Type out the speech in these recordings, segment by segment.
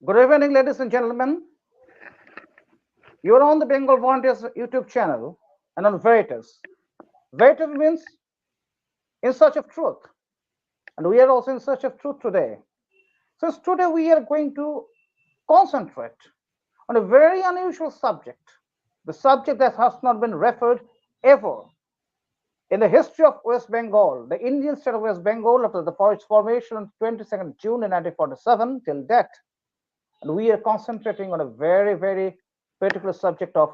Good evening, ladies and gentlemen. You're on the Bengal Volunteers YouTube channel and on Veritas. Veritas means in search of truth, and we are also in search of truth today. Since today we are going to concentrate on a very unusual subject, the subject that has not been referred ever in the history of West Bengal, the Indian state of West Bengal after its formation on 22nd June in 1947 till date. And we are concentrating on a very, very particular subject of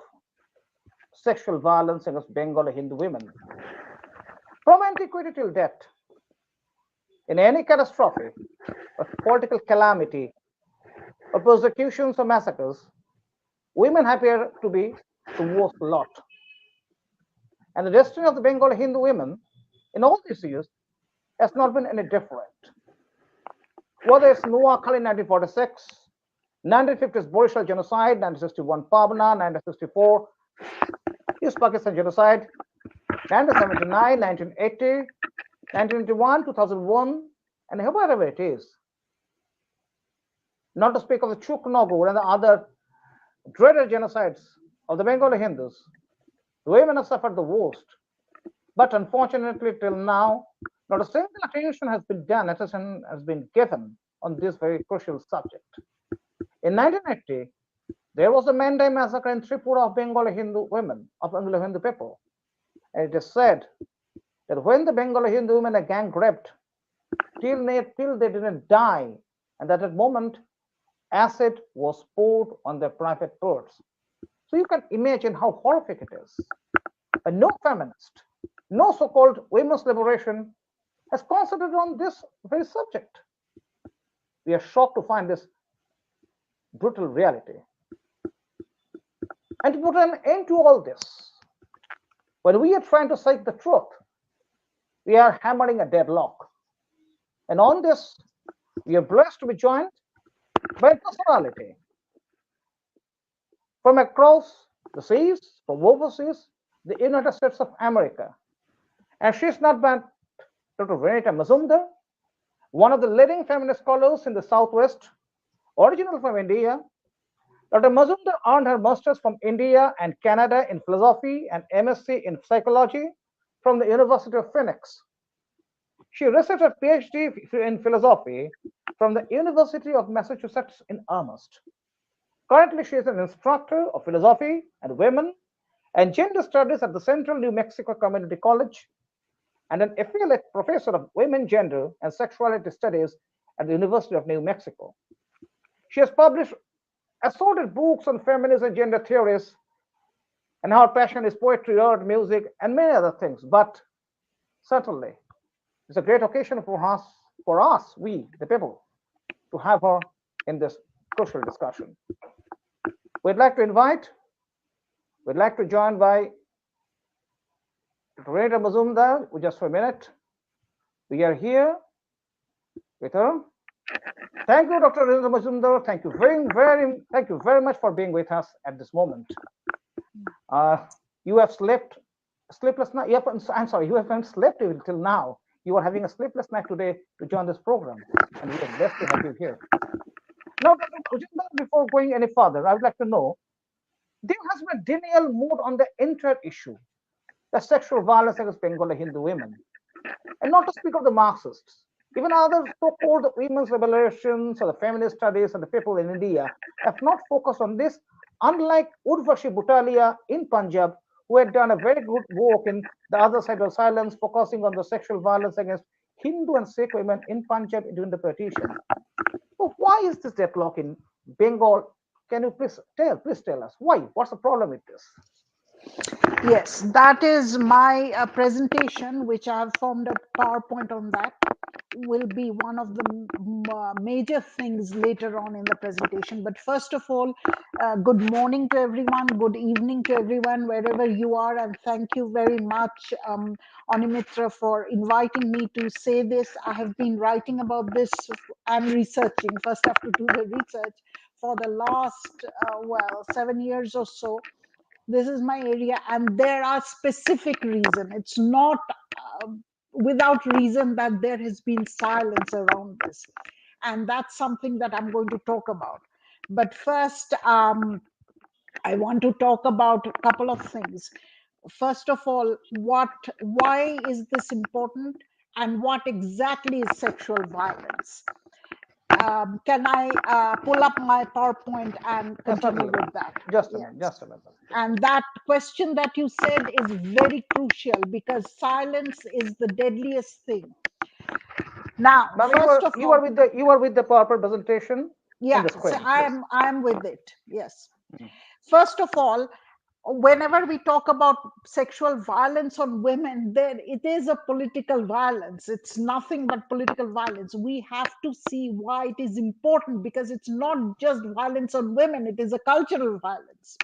sexual violence against Bengali Hindu women. From antiquity till date, in any catastrophe, or political calamity, or persecutions or massacres, women appear to be the worst lot. And the destiny of the Bengali Hindu women in all these years has not been any different. Whether it's Noakhali 1946, 1950s Borishal genocide, 1961 Pabna, 1964 East Pakistan genocide, 1979, 1980, 1981, 2001, and whatever it is. Not to speak of the Chuknogur and the other dreaded genocides of the Bengali Hindus, the women have suffered the worst. But unfortunately, till now, not a single attention has been done, attention has been given on this very crucial subject. In 1980, there was a Mandai massacre in Tripura of Bengali Hindu women, of Bengali Hindu people. And it is said that when the Bengali Hindu women are gang raped, till they didn't die, and at that moment, acid was poured on their private parts. So you can imagine how horrific it is. And no feminist, no so-called women's liberation has concentrated on this very subject. We are shocked to find this brutal reality. And to put an end to all this, when we are trying to seek the truth, we are hammering a deadlock. And on this, we are blessed to be joined by a personality from across the seas, from overseas, the United States of America. And she's not but Dr. Veritas Mazumdar, one of the leading feminist scholars in the Southwest, original from India. Dr. Mazumdar earned her master's from India and Canada in philosophy and MSc in psychology from the University of Phoenix. She received her PhD in philosophy from the University of Massachusetts in Amherst. Currently, she is an instructor of philosophy and women and gender studies at the Central New Mexico Community College and an affiliate professor of women, gender, and sexuality studies at the University of New Mexico. She has published assorted books on feminism and gender theories, and her passion is poetry, art, music, and many other things. But certainly, it's a great occasion for us, we, the people, to have her in this crucial discussion. We'd like to invite, we'd like to join by Veritas Mazumdar just for a minute. We are here with her. Thank you, Dr. Veritas Mazumdar. Thank you very much for being with us at this moment. You have sleepless night. I'm sorry, you haven't slept till now. You are having a sleepless night today to join this program, and we are blessed to have you here. Now, Dr. Mazumdar, before going any further, I would like to know there has been a denial mode on the entire issue, the sexual violence against Bengali Hindu women, and not to speak of the Marxists. Even other so-called women's liberations or the feminist studies and the people in India have not focused on this, unlike Urvashi Butalia in Punjab, who had done a very good work in the other side of silence, focusing on the sexual violence against Hindu and Sikh women in Punjab during the partition. So why is this deadlock in Bengal? Can you please tell us why? What's the problem with this? Yes, that is my presentation, which I have formed a PowerPoint on that. Will be one of the major things later on in the presentation. But first of all, good morning to everyone, good evening to everyone, wherever you are, and thank you very much, Animitra, for inviting me to say this. I have been writing about this and researching. First, I have to do the research for the last, 7 years or so. This is my area, and there are specific reasons. It's not without reason that there has been silence around this, and that's something that I'm going to talk about. But first, I want to talk about a couple of things. First of all, why is this important, and what exactly is sexual violence? Can I pull up my PowerPoint and continue Definitely. with that? Just a minute. Yes. Just a minute. And that question that you said is very crucial, because silence is the deadliest thing. Now, Ma'am, first of all, you are with the PowerPoint presentation in yeah, the so screen, please. I'm with it. Yes. Mhm. First of all, whenever we talk about sexual violence on women, then it is a political violence. It's nothing but political violence. We have to see why it is important, because it's not just violence on women, it is a cultural violence.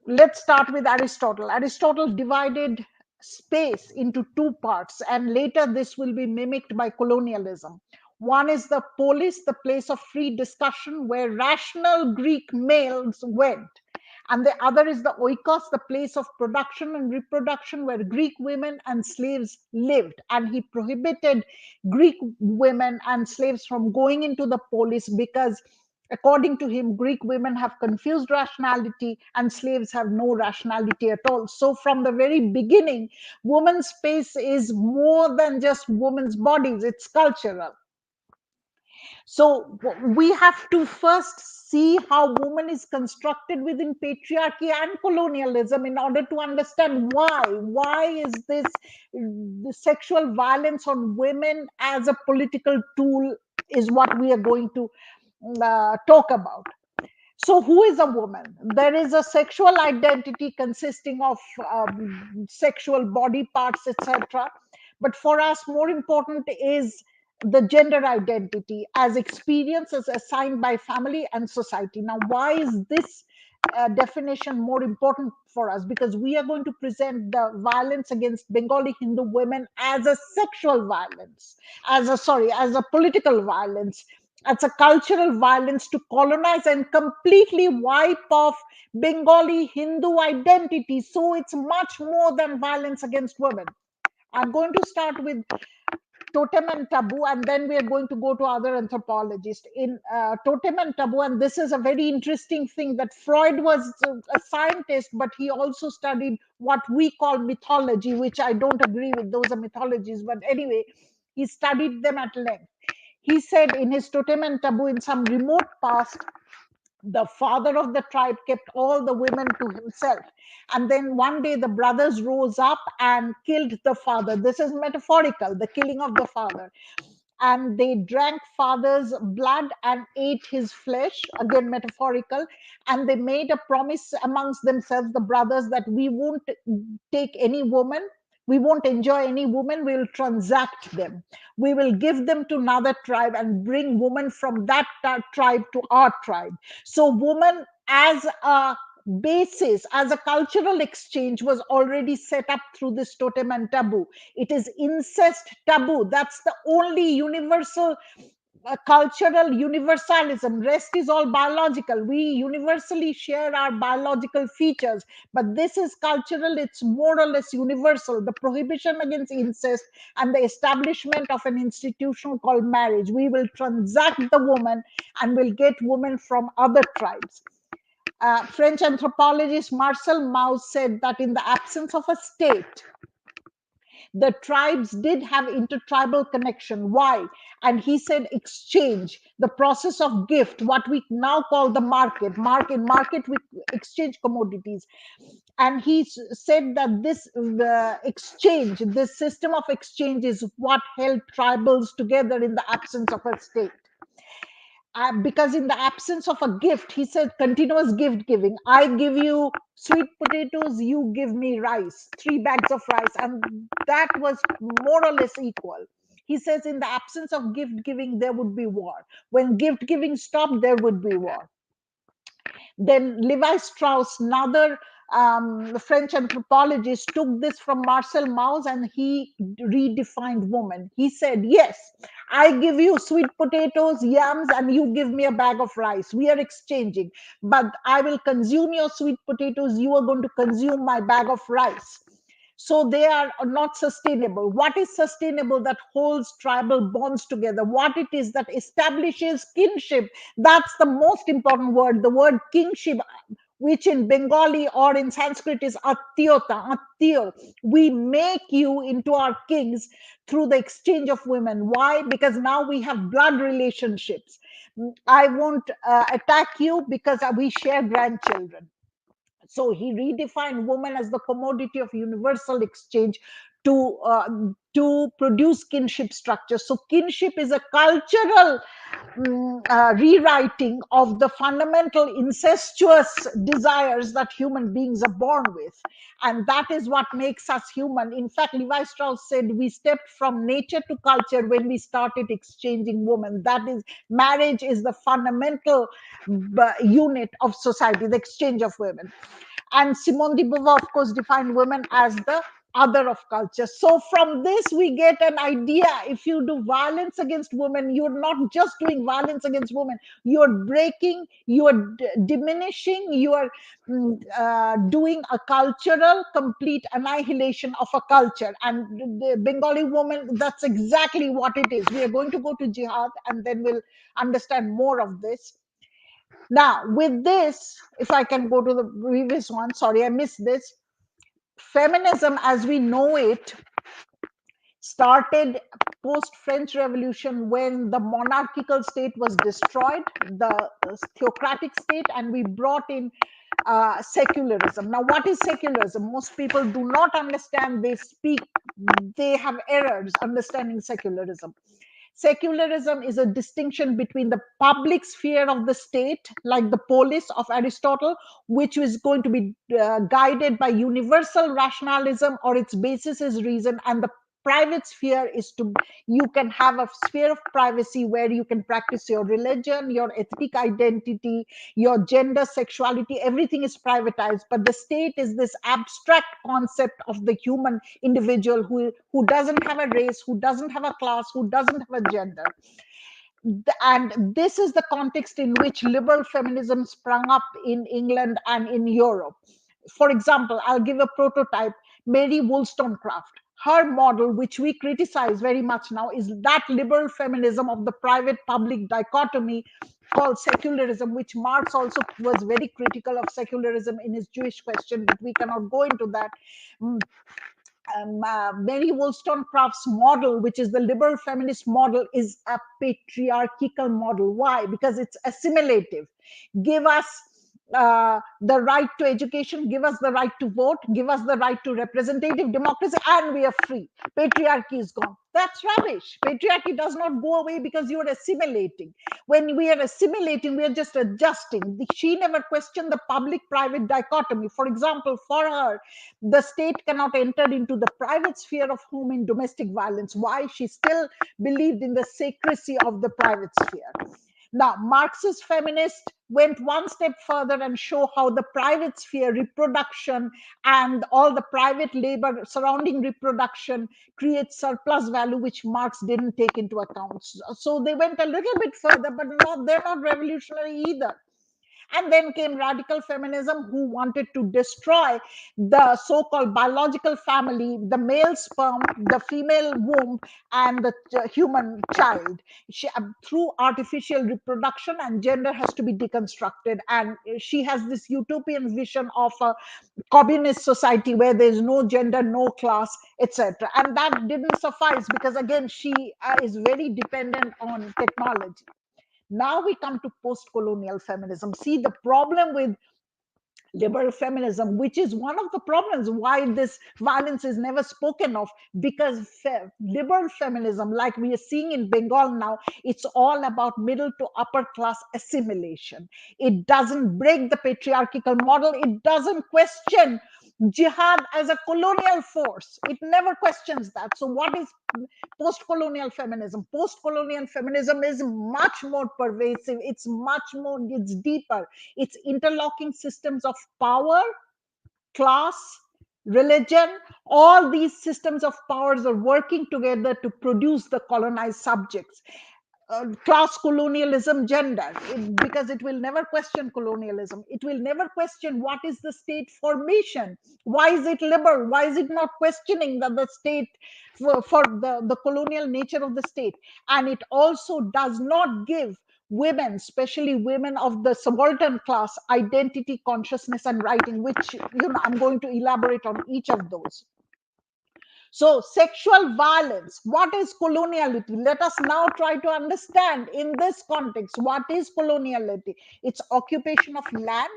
Let's start with Aristotle. Aristotle divided space into two parts, and later this will be mimicked by colonialism. One is the polis, the place of free discussion where rational Greek males went. And the other is the oikos, the place of production and reproduction where Greek women and slaves lived. And he prohibited Greek women and slaves from going into the polis because, according to him, Greek women have confused rationality and slaves have no rationality at all. So, from the very beginning, women's space is more than just women's bodies, it's cultural. So we have to first see how woman is constructed within patriarchy and colonialism in order to understand why. Why is this the sexual violence on women as a political tool is what we are going to talk about. So, who is a woman? There is a sexual identity consisting of sexual body parts, etc. But for us, more important is the gender identity as experiences assigned by family and society. Now, why is this definition more important for us? Because we are going to present the violence against Bengali Hindu women as a sexual violence, as a political violence, as a cultural violence to colonize and completely wipe off Bengali Hindu identity. So it's much more than violence against women. I'm going to start with totem and taboo, and then we are going to go to other anthropologists in totem and taboo. And this is a very interesting thing, that Freud was a scientist, but he also studied what we call mythology, which I don't agree with. Those are mythologies, but anyway, he studied them at length. He said in his totem and taboo, in some remote past, the father of the tribe kept all the women to himself. And then one day the brothers rose up and killed the father. This is metaphorical, the killing of the father. And they drank father's blood and ate his flesh, again metaphorical. And they made a promise amongst themselves, the brothers, that we won't take any woman, we won't enjoy any woman, we will transact them, we will give them to another tribe and bring women from that tribe to our tribe. So woman as a basis, as a cultural exchange, was already set up through this totem and taboo. It is incest taboo. That's the only universal cultural universalism. Rest is all biological. We universally share our biological features, but this is cultural. It's more or less universal. The prohibition against incest and the establishment of an institution called marriage. We will transact the woman and will get women from other tribes. French anthropologist Marcel Mauss said that in the absence of a state, the tribes did have intertribal connection. Why? And he said exchange, the process of gift, what we now call the market. Market we exchange commodities. And he said that this exchange, this system of exchange, is what held tribals together in the absence of a state. Because in the absence of a gift, he said continuous gift giving. I give you sweet potatoes, you give me rice, 3 bags of rice, and that was more or less equal. He says in the absence of gift giving, there would be war. When gift giving stopped, there would be war. Then Levi Strauss, another French anthropologist, took this from Marcel Mauss and he redefined woman. He said, yes, I give you sweet potatoes, yams, and you give me a bag of rice. We are exchanging, but I will consume your sweet potatoes. You are going to consume my bag of rice. So they are not sustainable. What is sustainable? That holds tribal bonds together. What it is that establishes kinship. That's the most important word. The word kingship, which in Bengali or in Sanskrit is Attiyota, Attiyo. We make you into our kings through the exchange of women. Why? Because now we have blood relationships. I won't attack you because we share grandchildren. So he redefined woman as the commodity of universal exchange to produce kinship structure. So kinship is a cultural rewriting of the fundamental incestuous desires that human beings are born with, and that is what makes us human. In fact, Levi Strauss said we stepped from nature to culture when we started exchanging women. That is, marriage is the fundamental unit of society, the exchange of women. And Simone de Beauvoir, of course, defined women as the other of culture. So from this, we get an idea. If you do violence against women, you're not just doing violence against women. You're breaking, you're diminishing, you are doing a cultural complete annihilation of a culture. And the Bengali woman, that's exactly what it is. We are going to go to jihad and then we'll understand more of this. Now, with this, if I can go to the previous one, sorry, I missed this. Feminism as we know it started post French Revolution, when the monarchical state was destroyed, the theocratic state, and we brought in secularism. Now, what is secularism? Most people do not understand. They have errors understanding secularism. Secularism is a distinction between the public sphere of the state, like the polis of Aristotle, which is going to be guided by universal rationalism, or its basis is reason, and the private sphere is to, you can have a sphere of privacy where you can practice your religion, your ethnic identity, your gender, sexuality, everything is privatized. But the state is this abstract concept of the human individual who doesn't have a race, who doesn't have a class, who doesn't have a gender. And this is the context in which liberal feminism sprung up in England and in Europe. For example, I'll give a prototype. Mary Wollstonecraft, her model, which we criticize very much now, is that liberal feminism of the private public dichotomy called secularism, which Marx also was very critical of secularism in his Jewish question, but we cannot go into that. Mary Wollstonecraft's model, which is the liberal feminist model, is a patriarchal model. Why? Because it's assimilative. Give us the right to education, give us the right to vote, give us the right to representative democracy, and we are free. Patriarchy is gone. That's rubbish. Patriarchy does not go away because you are assimilating. When we are assimilating, we are just adjusting. She never questioned the public private dichotomy. For example, for her, the state cannot enter into the private sphere of home in domestic violence. Why? She still believed in the sacredcy of the private sphere. Now, Marxist feminists went one step further and show how the private sphere, reproduction, and all the private labor surrounding reproduction creates surplus value, which Marx didn't take into account. So they went a little bit further, but they're not revolutionary either. And then came radical feminism, who wanted to destroy the so-called biological family, the male sperm, the female womb, and the human child. Through artificial reproduction, and gender has to be deconstructed. And she has this utopian vision of a communist society where there's no gender, no class, etc. And that didn't suffice, because again, she is very dependent on technology. Now we come to post-colonial feminism. See, the problem with liberal feminism, which is one of the problems why this violence is never spoken of, because liberal feminism, like we are seeing in Bengal now, it's all about middle to upper class assimilation. It doesn't break the patriarchal model. It doesn't question jihad as a colonial force. It never questions that. So what is post-colonial feminism? Post-colonial feminism is much more pervasive. It's much more, it's deeper. It's interlocking systems of power, class, religion. All these systems of powers are working together to produce the colonized subjects. class colonialism gender, because it will never question colonialism. It will never question what is the state formation, why is it liberal, why is it not questioning that the state for the colonial nature of the state. And it also does not give women, especially women of the subaltern class, identity, consciousness, and writing, which I'm going to elaborate on each of those. So, sexual violence, what is coloniality? Let us now try to understand in this context what is coloniality. It's occupation of land,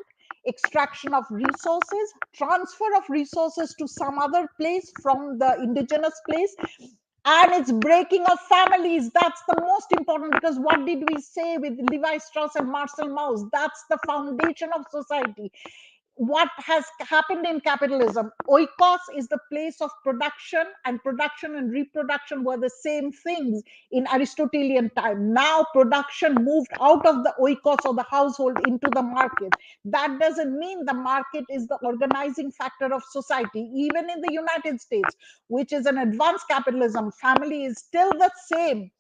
extraction of resources, transfer of resources to some other place from the indigenous place, and it's breaking of families. That's the most important, because what did we say with Levi Strauss and Marcel Mauss? That's the foundation of society. What has happened in capitalism? Oikos is the place of production, and production and reproduction were the same things in Aristotelian time. Now production moved out of the oikos or the household into the market. That doesn't mean the market is the organizing factor of society. Even in the United States, which is an advanced capitalism, family is still the same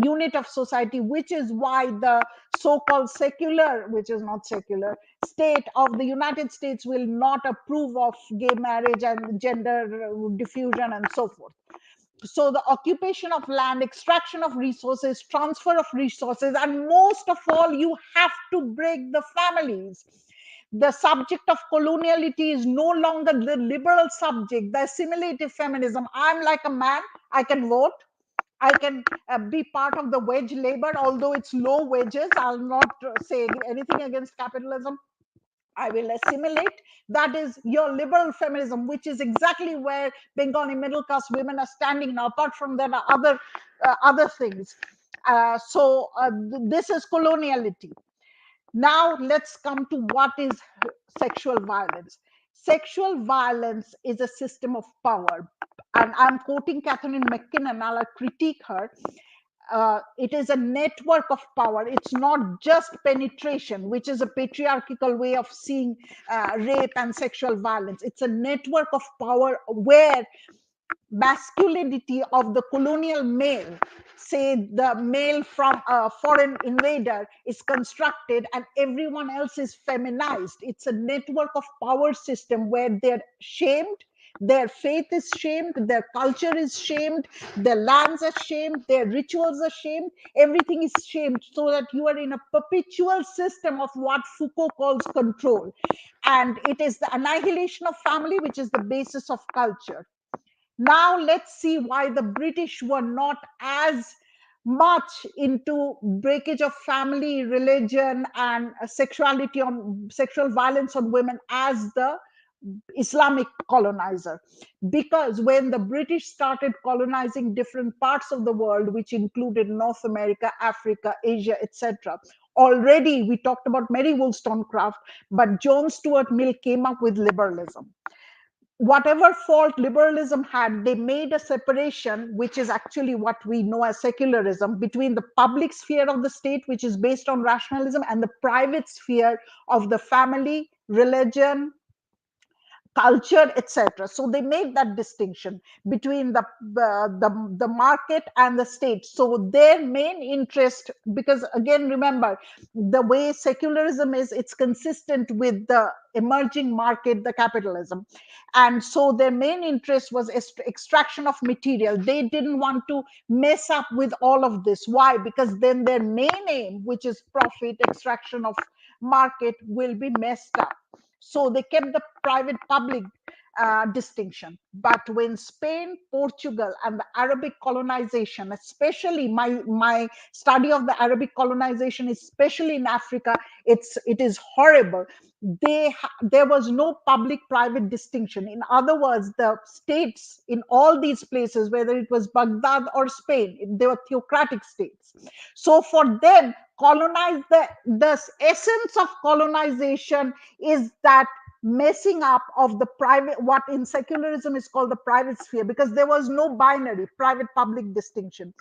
unit of society, which is why the so-called secular, which is not secular, state of the United States will not approve of gay marriage and gender diffusion and so forth. So the occupation of land, extraction of resources, transfer of resources, and most of all, you have to break the families. The subject of coloniality is no longer the liberal subject, the assimilative feminism. I'm like a man, I can vote, I can be part of the wage labor, although it's low wages. I'll not say anything against capitalism. I will assimilate. That is your liberal feminism, which is exactly where Bengali middle class women are standing now. Apart from that, are other things. This is coloniality. Now let's come to what is sexual violence. Sexual violence is a system of power. And I'm quoting Catherine McKinnon, I'll critique her. It is a network of power. It's not just penetration, which is a patriarchal way of seeing rape and sexual violence. It's a network of power where masculinity of the colonial male, say the male from a foreign invader, is constructed and everyone else is feminized. It's a network of power system where they're shamed, their faith is shamed, their culture is shamed, their lands are shamed, their rituals are shamed, everything is shamed, so that you are in a perpetual system of what Foucault calls control. And it is the annihilation of family which is the basis of culture. Now let's see why the British were not as much into breakage of family, religion, and sexuality on sexual violence on women as the Islamic colonizer. Because when the British started colonizing different parts of the world, which included North America, Africa, Asia, etc., already we talked about Mary Wollstonecraft, but John Stuart Mill came up with liberalism. Whatever fault liberalism had, they made a separation, which is actually what we know as secularism, between the public sphere of the state, which is based on rationalism, and the private sphere of the family, religion, culture, etc. So they made that distinction between the market and the state. So their main interest, because again remember, the way secularism is, it's consistent with the emerging market, the capitalism, and so their main interest was extraction of material. They didn't want to mess up with all of this. Why? Because then their main aim, which is profit, extraction of market, will be messed up. So they kept the private public distinction. But when Spain, Portugal, and the Arabic colonization, especially my study of the Arabic colonization, especially in Africa, it is horrible. There was no public-private distinction. In other words, the states in all these places, whether it was Baghdad or Spain, they were theocratic states. So for them, the essence of colonization is that messing up of the private, what in secularism is called the private sphere, because there was no binary private public distinction.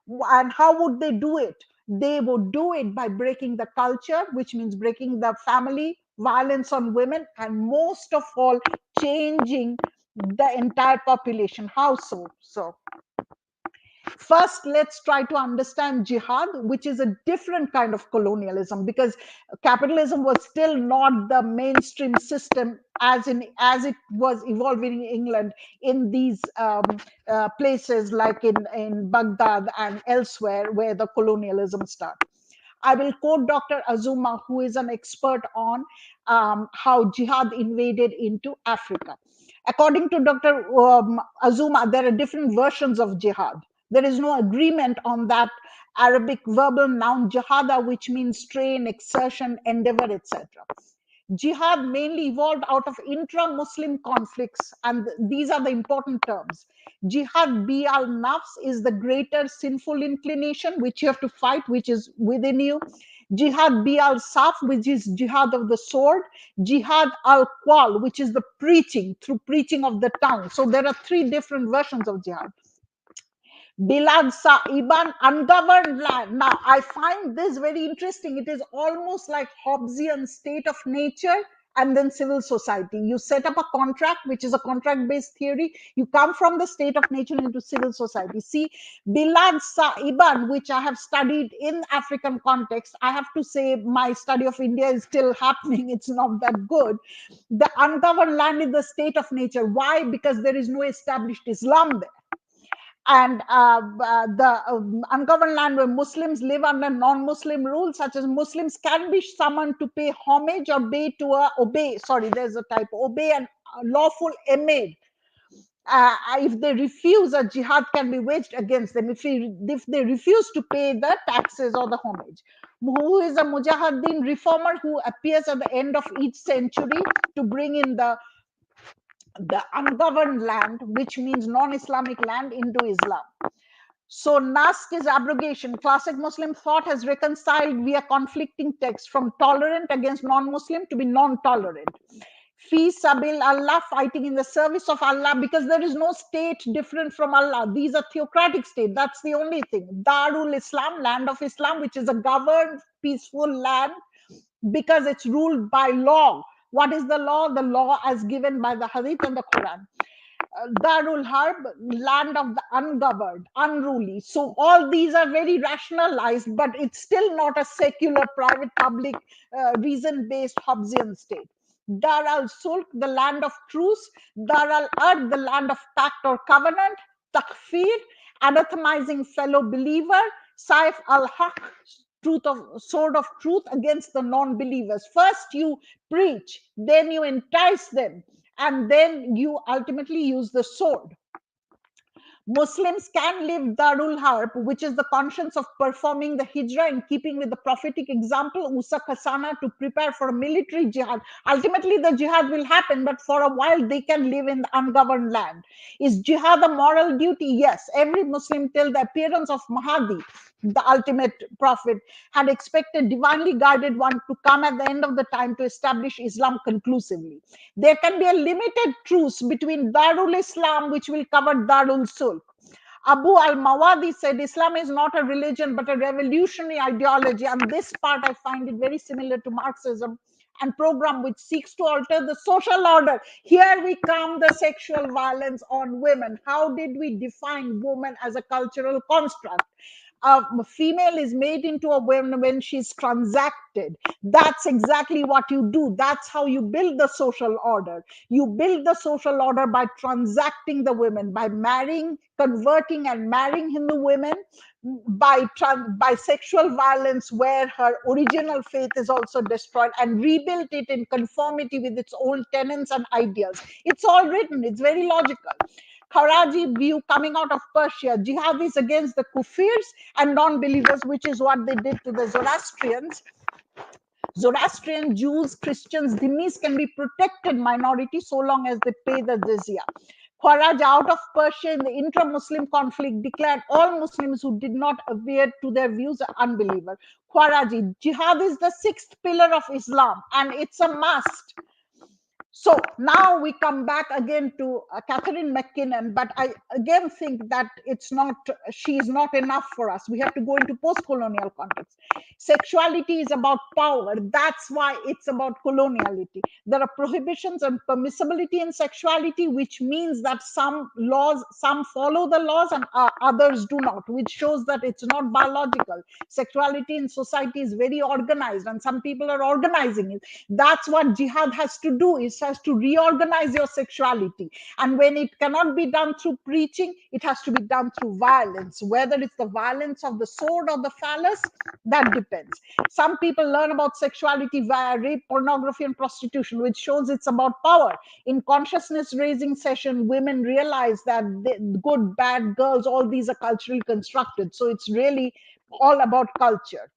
And how would they do it? They would do it by breaking the culture, which means breaking the family, violence on women, and most of all, changing the entire population. How so? First, let's try to understand jihad, which is a different kind of colonialism, because capitalism was still not the mainstream system as it was evolving in England in these places like in Baghdad and elsewhere where the colonialism started. I will quote Dr. Azuma, who is an expert on how jihad invaded into Africa. According to Dr. Azuma, there are different versions of jihad. There is no agreement on that Arabic verbal noun jihada, which means strain, exertion, endeavor, etc. Jihad mainly evolved out of intra-Muslim conflicts, and these are the important terms. Jihad bi al-nafs is the greater sinful inclination which you have to fight, which is within you. Jihad bi al-saf, which is jihad of the sword. Jihad al-qawl, which is the preaching, through preaching of the tongue. So there are three different versions of jihad. Bilad Sa'iban, ungoverned land. Now, I find this very interesting. It is almost like Hobbesian state of nature and then civil society. You set up a contract, which is a contract based theory. You come from the state of nature into civil society. See, Bilad Sa'iban, which I have studied in African context, I have to say my study of India is still happening. It's not that good. The ungoverned land is the state of nature. Why? Because there is no established Islam there, and the ungoverned land where Muslims live under non-Muslim rules, such as Muslims can be summoned to pay homage or there's a type, obey an lawful emir. If they refuse, a jihad can be waged against them if they refuse to pay the taxes or the homage. Who is a mujahideen reformer who appears at the end of each century to bring in the ungoverned land, which means non-Islamic land, into Islam. So Nask is abrogation. Classic Muslim thought has reconciled via conflicting texts from tolerant against non-Muslim to be non-tolerant. Fi sabil Allah, fighting in the service of Allah, because there is no state different from Allah. These are theocratic state. That's the only thing. Darul Islam, land of Islam, which is a governed, peaceful land because it's ruled by law. What is the law? The law as given by the Hadith and the Quran. Darul Harb, land of the ungoverned, unruly. So all these are very rationalized, but it's still not a secular, private, public, reason-based Hobbesian state. Dar al Sulk, the land of truce. Dar al Ard, the land of pact or covenant. Takfir, anathemizing fellow believer. Saif al Haq, sword of truth against the non-believers. First you preach, then you entice them, and then you ultimately use the sword. Muslims can live Darul Harb, which is the conscience of performing the hijrah in keeping with the prophetic example, Usa Khasana, to prepare for a military jihad. Ultimately, the jihad will happen, but for a while they can live in the ungoverned land. Is jihad a moral duty? Yes. Every Muslim till the appearance of Mahdi, the ultimate prophet, had expected divinely guided one to come at the end of the time to establish Islam conclusively. There can be a limited truce between Darul Islam, which will cover Darul Sulk. Abu al-Mawadi said Islam is not a religion but a revolutionary ideology, and this part I find it very similar to Marxism and program which seeks to alter the social order. Here we come, the sexual violence on women. How did we define woman as a cultural construct? A female is made into a woman when she's transacted. That's exactly what you do. That's how you build the social order. You build the social order by transacting the women, by marrying, converting and marrying Hindu women, by sexual violence where her original faith is also destroyed, and rebuilt it in conformity with its own tenets and ideals. It's all written. It's very logical. Kharaji view coming out of Persia, jihad is against the Kufirs and non-believers, which is what they did to the Zoroastrians. Zoroastrian, Jews, Christians, Dhimmis can be protected minority so long as they pay the jizya. Khwaraj, out of Persia in the intra-Muslim conflict, declared all Muslims who did not adhere to their views are unbelievers. Khwaraji, jihad is the sixth pillar of Islam and it's a must. So now we come back again to Catherine McKinnon, but I again think that she is not enough for us. We have to go into post-colonial context. Sexuality is about power. That's why it's about coloniality. There are prohibitions and permissibility in sexuality, which means that some follow the laws and others do not, which shows that it's not biological. Sexuality in society is very organized, and some people are organizing it. That's what jihad has to do. It has to reorganize your sexuality, and when it cannot be done through preaching, it has to be done through violence, whether it's the violence of the sword or the phallus. That depends. Some people learn about sexuality via rape, pornography, and prostitution, which shows it's about power. In consciousness raising session, women realize that good, bad, girls, all these are culturally constructed, so it's really all about culture.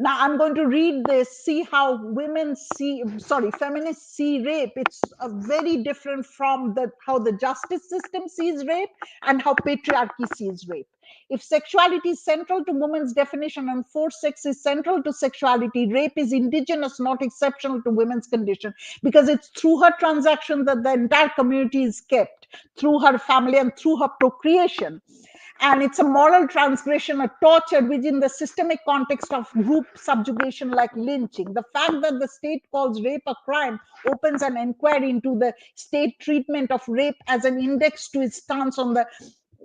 Now I'm going to read this, see how feminists see rape. It's very different from how the justice system sees rape and how patriarchy sees rape. If sexuality is central to women's definition and forced sex is central to sexuality, rape is indigenous, not exceptional to women's condition, because it's through her transaction that the entire community is kept, through her family and through her procreation. And it's a moral transgression, a torture within the systemic context of group subjugation like lynching. The fact that the state calls rape a crime opens an inquiry into the state treatment of rape as an index to its stance on the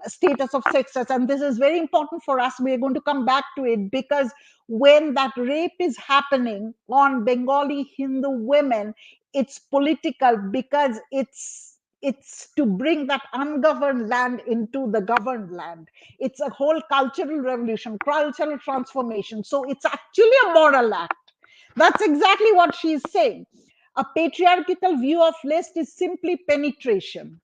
status of sexes. And this is very important for us. We are going to come back to it, because when that rape is happening on Bengali Hindu women, it's political, because it's to bring that ungoverned land into the governed land. It's a whole cultural revolution, cultural transformation. So it's actually a moral act. That's exactly what she's saying. A patriarchal view of lust is simply penetration,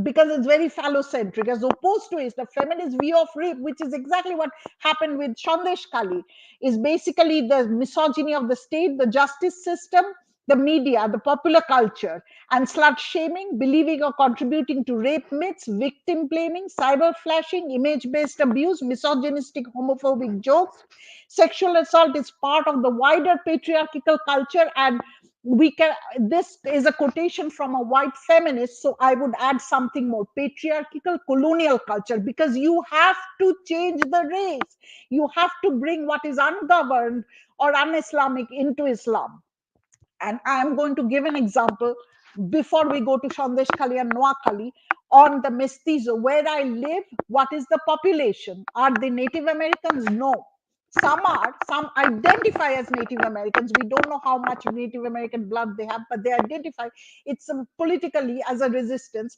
because it's very phallocentric, as opposed to it, the feminist view of rape, which is exactly what happened with Sandeshkhali, is basically the misogyny of the state, the justice system, the media, the popular culture, and slut shaming, believing or contributing to rape myths, victim blaming, cyber flashing, image-based abuse, misogynistic homophobic jokes. Sexual assault is part of the wider patriarchal culture, and we can this is a quotation from a white feminist, so I would add something more: patriarchal colonial culture, because you have to change the race. You have to bring what is ungoverned or un-Islamic into Islam. And I'm going to give an example before we go to Sandeshkhali and Noakhali. On the Mestizo, where I live, what is the population? Are they Native Americans? No. Some identify as Native Americans. We don't know how much Native American blood they have, but they identify. It's politically as a resistance.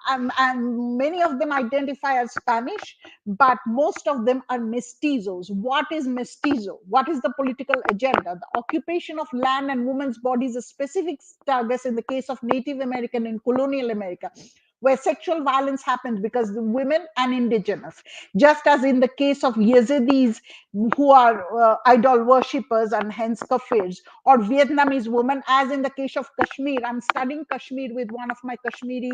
And many of them identify as Spanish, but most of them are mestizos. What is mestizo? What is the political agenda? The occupation of land and women's bodies, a specific status in the case of Native American in colonial America, where sexual violence happens because the women and indigenous, just as in the case of Yazidis, who are idol worshippers and hence kafirs, or Vietnamese women, as in the case of Kashmir. I'm studying Kashmir with one of my Kashmiri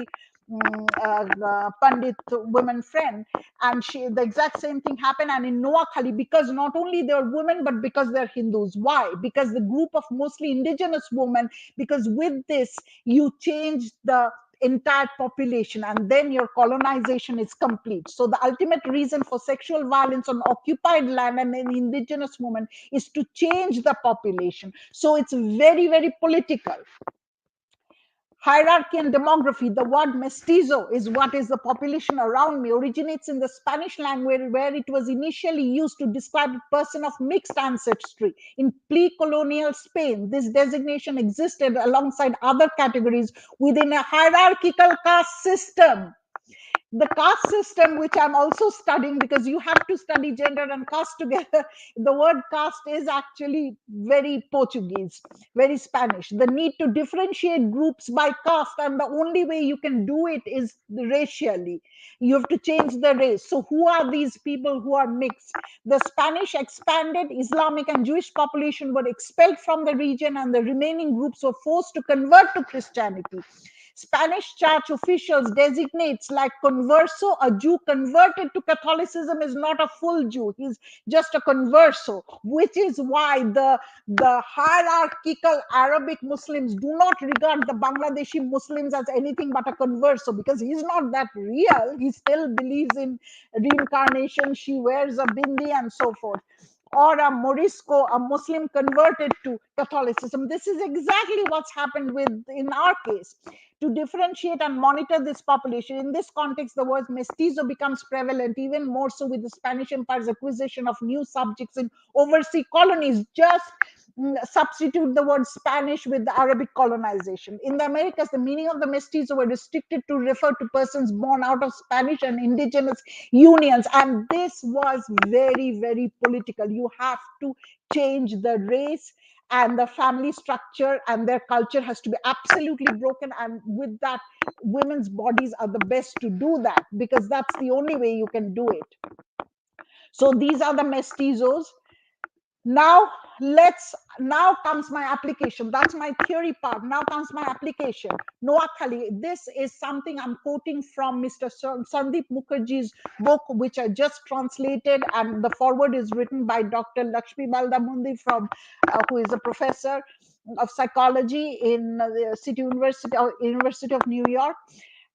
Pandit women friend, and the exact same thing happened. And in Noakhali, because not only they're women, but because they're Hindus. Why? Because the group of mostly indigenous women, because with this you change the entire population, and then your colonization is complete. So the ultimate reason for sexual violence on occupied land and in indigenous women is to change the population. So it's very, very political. Hierarchy and demography. The word mestizo is what is the population around me, originates in the Spanish language, where it was initially used to describe a person of mixed ancestry. In pre-colonial Spain, this designation existed alongside other categories within a hierarchical caste system. The caste system, which I'm also studying, because you have to study gender and caste together. The word caste is actually very Portuguese, very Spanish. The need to differentiate groups by caste, and the only way you can do it is racially. You have to change the race. So who are these people who are mixed? The Spanish expanded, Islamic and Jewish population were expelled from the region, and the remaining groups were forced to convert to Christianity. Spanish church officials designates like converso, a Jew converted to Catholicism is not a full Jew. He's just a converso, which is why the hierarchical Arabic Muslims do not regard the Bangladeshi Muslims as anything but a converso, because he's not that real. He still believes in reincarnation. She wears a bindi and so forth. Or a Morisco, a Muslim converted to Catholicism. This is exactly what's happened with in our case. To differentiate and monitor this population, in this context, the word mestizo becomes prevalent, even more so with the Spanish Empire's acquisition of new subjects in overseas colonies. Just substitute the word Spanish with the Arabic colonization. In the Americas, the meaning of the mestizo were restricted to refer to persons born out of Spanish and indigenous unions. And this was very, very political. You have to change the race and the family structure, and their culture has to be absolutely broken. And with that, women's bodies are the best to do that, because that's the only way you can do it. So these are the mestizos. Now comes my application. That's my theory part. Now comes my application. Noakhali. This is something I'm quoting from Mr. Sandeep Mukherjee's book, which I just translated, and the foreword is written by Dr. Lakshmi Baldamundi, from who is a professor of psychology in the University of New York.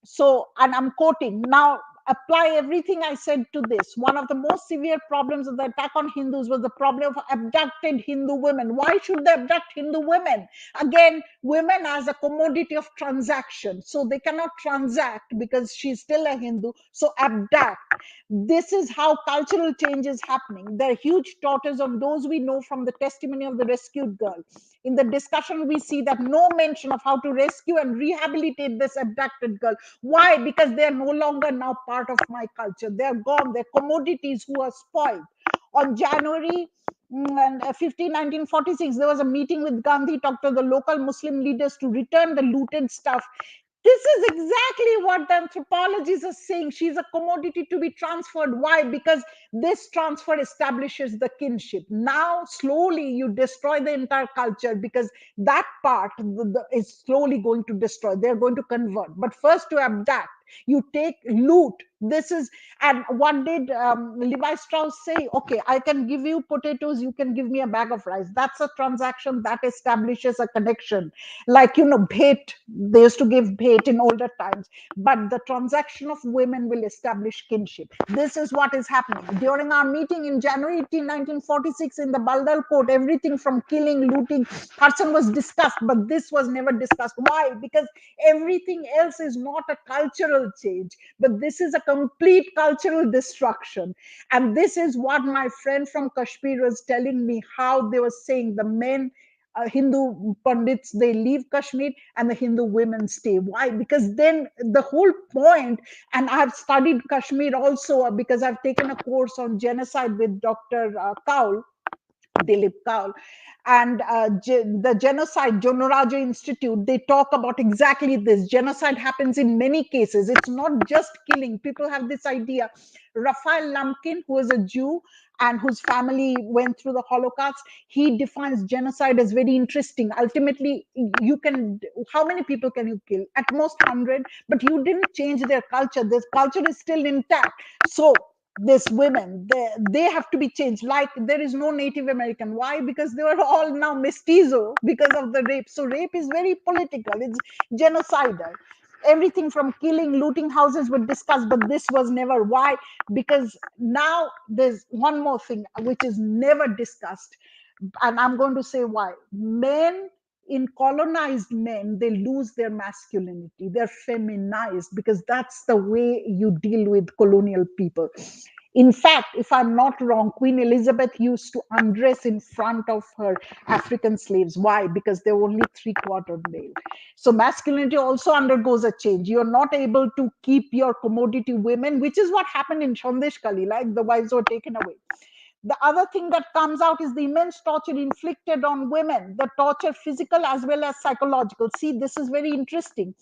So, and I'm quoting now. Apply everything I said to this. One of the most severe problems of the attack on Hindus was the problem of abducted Hindu women. Why should they abduct Hindu women? Again, women as a commodity of transaction. So they cannot transact because she's still a Hindu. So abduct. This is how cultural change is happening. There are huge tortures on those we know from the testimony of the rescued girl. In the discussion, we see that no mention of how to rescue and rehabilitate this abducted girl. Why? Because they are no longer now part of my culture. They are gone. They're commodities who are spoiled. On January 15, 1946, there was a meeting with Gandhi, talked to the local Muslim leaders to return the looted stuff. This is exactly what the anthropologists are saying. She's a commodity to be transferred. Why? Because this transfer establishes the kinship. Now, slowly, you destroy the entire culture, because that part is slowly going to destroy. They're going to convert. But first, to abduct, you take loot. This is, and what did Levi Strauss say? Okay, I can give you potatoes, you can give me a bag of rice. That's a transaction that establishes a connection. Like, bait, they used to give bait in older times, but the transaction of women will establish kinship. This is what is happening. During our meeting in January 18, 1946 in the Baldal court, everything from killing, looting, arson was discussed, but this was never discussed. Why? Because everything else is not a cultural change, but this is a complete cultural destruction. And this is what my friend from Kashmir was telling me, how they were saying the men, Hindu Pandits, they leave Kashmir and the Hindu women stay. Why? Because then the whole point, and I've studied Kashmir also because I've taken a course on genocide with Dr. Kaul, Dilip Kaul, and the genocide, Jonoraja Institute, they talk about exactly this. Genocide happens in many cases. It's not just killing. People have this idea. Raphael Lemkin, who is a Jew and whose family went through the Holocaust, he defines genocide as very interesting. Ultimately, you can, how many people can you kill? At most 100, but you didn't change their culture. This culture is still intact. So this women, they have to be changed. Like, there is no Native American. Why? Because they were all now mestizo because of the rape. So rape is very political, it's genocidal. Everything from killing, looting houses were discussed, but this was never. Why? Because now there's one more thing which is never discussed, and I'm going to say why. Men, in colonized men, they lose their masculinity, they're feminized, because that's the way you deal with colonial people. In fact, if I'm not wrong, Queen Elizabeth used to undress in front of her African slaves. Why? Because they were only 3/4 male. So masculinity also undergoes a change. You're not able to keep your commodity women, which is what happened in Sandeshkhali, like the wives were taken away. The other thing that comes out is the immense torture inflicted on women, the torture physical as well as psychological. See, this is very interesting.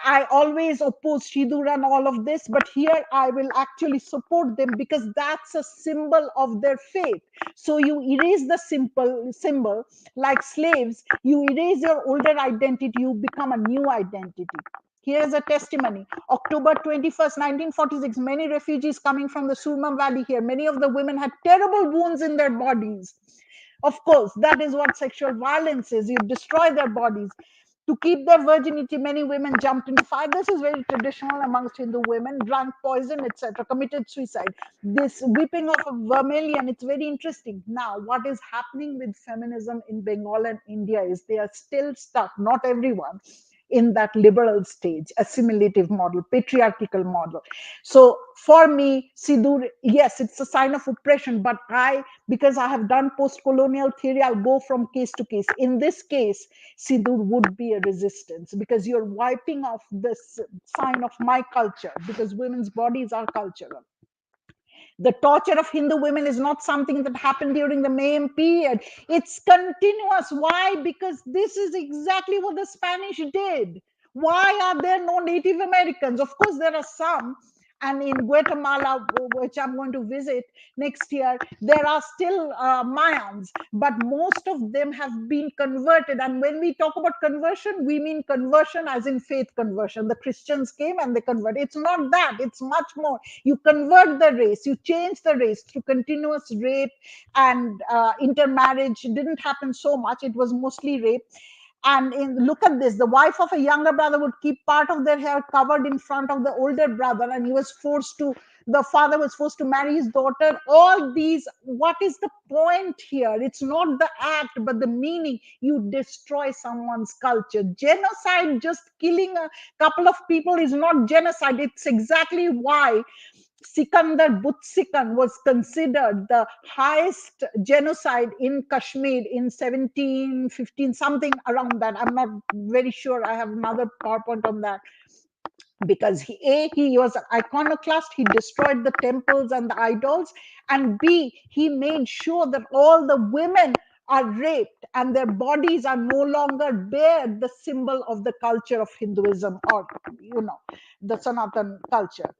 I always oppose Shidur and all of this, but here I will actually support them because that's a symbol of their faith. So you erase the simple symbol, like slaves, you erase your older identity, you become a new identity. Here's a testimony. October 21st, 1946, many refugees coming from the Surma Valley here. Many of the women had terrible wounds in their bodies. Of course, that is what sexual violence is. You destroy their bodies. To keep their virginity, many women jumped into fire. This is very traditional amongst Hindu women, drank poison, etc., committed suicide. This whipping of a vermilion, it's very interesting. Now, what is happening with feminism in Bengal and India is they are still stuck, not everyone, in that liberal stage, assimilative model, patriarchal model. So for me, Sidur, yes, it's a sign of oppression, but because I have done post-colonial theory, I'll go from case to case. In this case, Sidur would be a resistance because you're wiping off this sign of my culture because women's bodies are cultural. The torture of Hindu women is not something that happened during the Mayhem period. It's continuous. Why? Because this is exactly what the Spanish did. Why are there no Native Americans? Of course, there are some. And in Guatemala, which I'm going to visit next year, there are still Mayans, but most of them have been converted. And when we talk about conversion, we mean conversion as in faith conversion. The Christians came and they converted. It's not that, it's much more. You convert the race, you change the race through continuous rape and intermarriage. It didn't happen so much, it was mostly rape. And look at this, the wife of a younger brother would keep part of their hair covered in front of the older brother, and the father was forced to marry his daughter. All these, what is the point here? It's not the act but the meaning. You destroy someone's culture. Genocide, just killing a couple of people, is not genocide. It's exactly why Sikandar Butsikan was considered the highest genocide in Kashmir in 1715, something around that. I'm not very sure. I have another PowerPoint on that. Because he was an iconoclast, he destroyed the temples and the idols, and B, he made sure that all the women are raped and their bodies are no longer bear the symbol of the culture of Hinduism, or the Sanatan culture.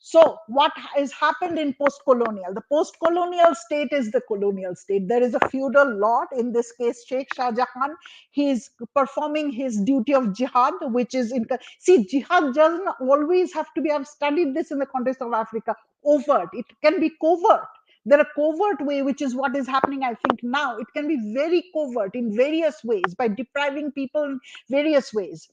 So what has happened in post-colonial? The post-colonial state is the colonial state. There is a feudal lord, in this case Sheikh Shah Jahan. He is performing his duty of jihad, which is see, jihad doesn't always have to be, I've studied this in the context of Africa, overt. It can be covert. There are covert way, which is what is happening, I think, now. It can be very covert in various ways by depriving people in various ways.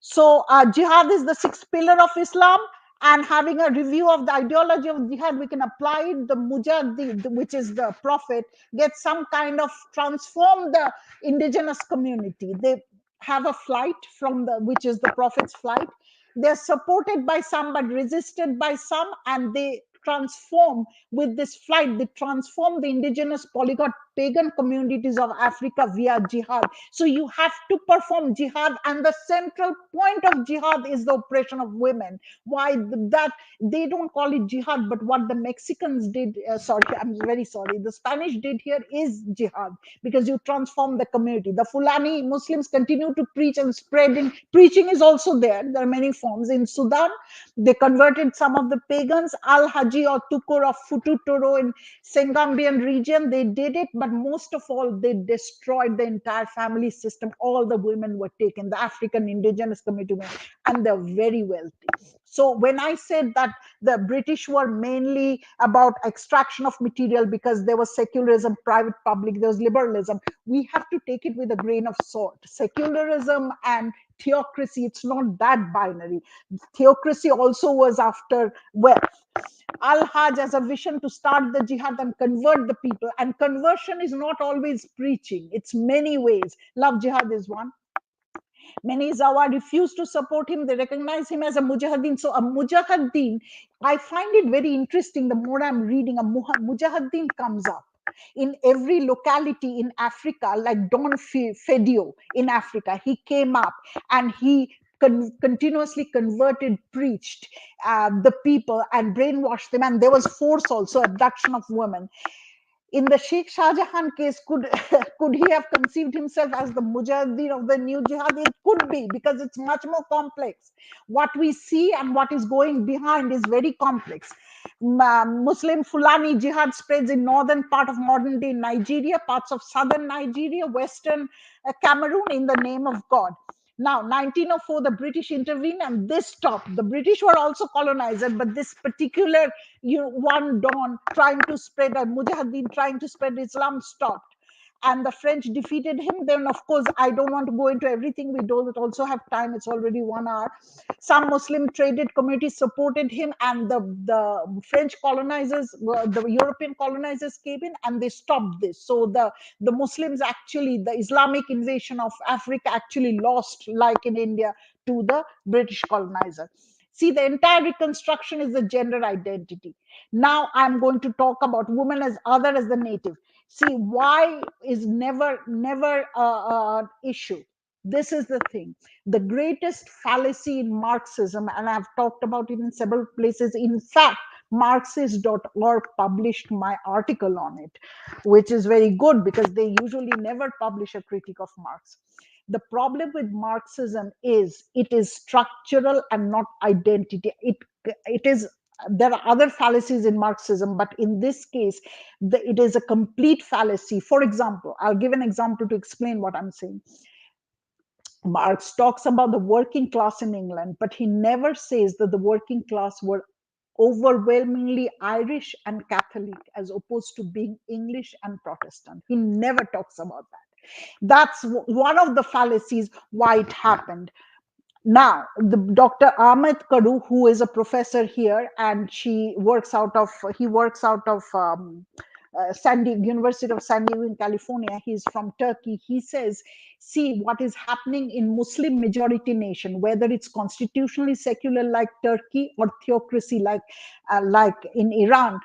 So jihad is the sixth pillar of Islam, and having a review of the ideology of jihad, we can apply it. The mujahid, which is the prophet, gets some kind of transform the indigenous community. They have a flight from which is the prophet's flight. They're supported by some but resisted by some, and they transform with this flight. They transform the indigenous polyglot pagan communities of Africa via jihad. So you have to perform jihad, and the central point of jihad is the oppression of women. Why that? They don't call it jihad, but what the Mexicans did, sorry, I'm very sorry, the Spanish did here is jihad, because you transform the community. The Fulani Muslims continue to preach and spread, in preaching is also there are many forms. In Sudan, they converted some of the pagans, Al Haji or Tukur of Fututoro in Sengambian region. They did it, but most of all, they destroyed the entire family system. All the women were taken, the African indigenous community women, and they're very wealthy. So when I said that the British were mainly about extraction of material because there was secularism, private public, there was liberalism, we have to take it with a grain of salt. Secularism and theocracy, it's not that binary. Theocracy also was after wealth. Al-Hajj as a vision to start the jihad and convert the people. And conversion is not always preaching. It's many ways. Love jihad is one. Many Zawa refuse to support him. They recognize him as a mujahideen. So a mujahideen, I find it very interesting. The more I'm reading, a mujahideen comes up in every locality in Africa, like Don Fedio in Africa. He came up and he continuously converted, preached the people and brainwashed them. And there was force also, abduction of women. In the Sheikh Shah Jahan case, could could he have conceived himself as the mujahideen of the new jihad? It could be, because it's much more complex. What we see and what is going behind is very complex. Muslim Fulani jihad spreads in northern part of modern day Nigeria, parts of southern Nigeria, western Cameroon, in the name of God. Now, 1904, the British intervened and this stopped. The British were also colonizers, but this particular, one Don trying to spread a Mujahideen, trying to spread Islam, stopped. And the French defeated him. Then, of course, I don't want to go into everything. We don't also have time. It's already 1 hour. Some Muslim traded communities supported him, and the French colonizers, the European colonizers came in and they stopped this. So the Muslims actually, the Islamic invasion of Africa actually lost, like in India, to the British colonizer. See, the entire reconstruction is the gender identity. Now I'm going to talk about women as other as the native. See, why is never issue. This is the thing. The greatest fallacy in Marxism, and I've talked about it in several places. In fact, Marxist.org published my article on it, which is very good because they usually never publish a critique of Marx. The problem with Marxism is it is structural and not identity. It is, there are other fallacies in Marxism, but in this case, it is a complete fallacy. For example, I'll give an example to explain what I'm saying. Marx talks about the working class in England, but he never says that the working class were overwhelmingly Irish and Catholic as opposed to being English and Protestant. He never talks about that. That's one of the fallacies why it happened. Now, the Dr. Ahmed Karu, who is a professor here, and he works out of University of San Diego in California. He's from Turkey. He says, see what is happening in Muslim majority nation, whether it's constitutionally secular like Turkey or theocracy like in Iran.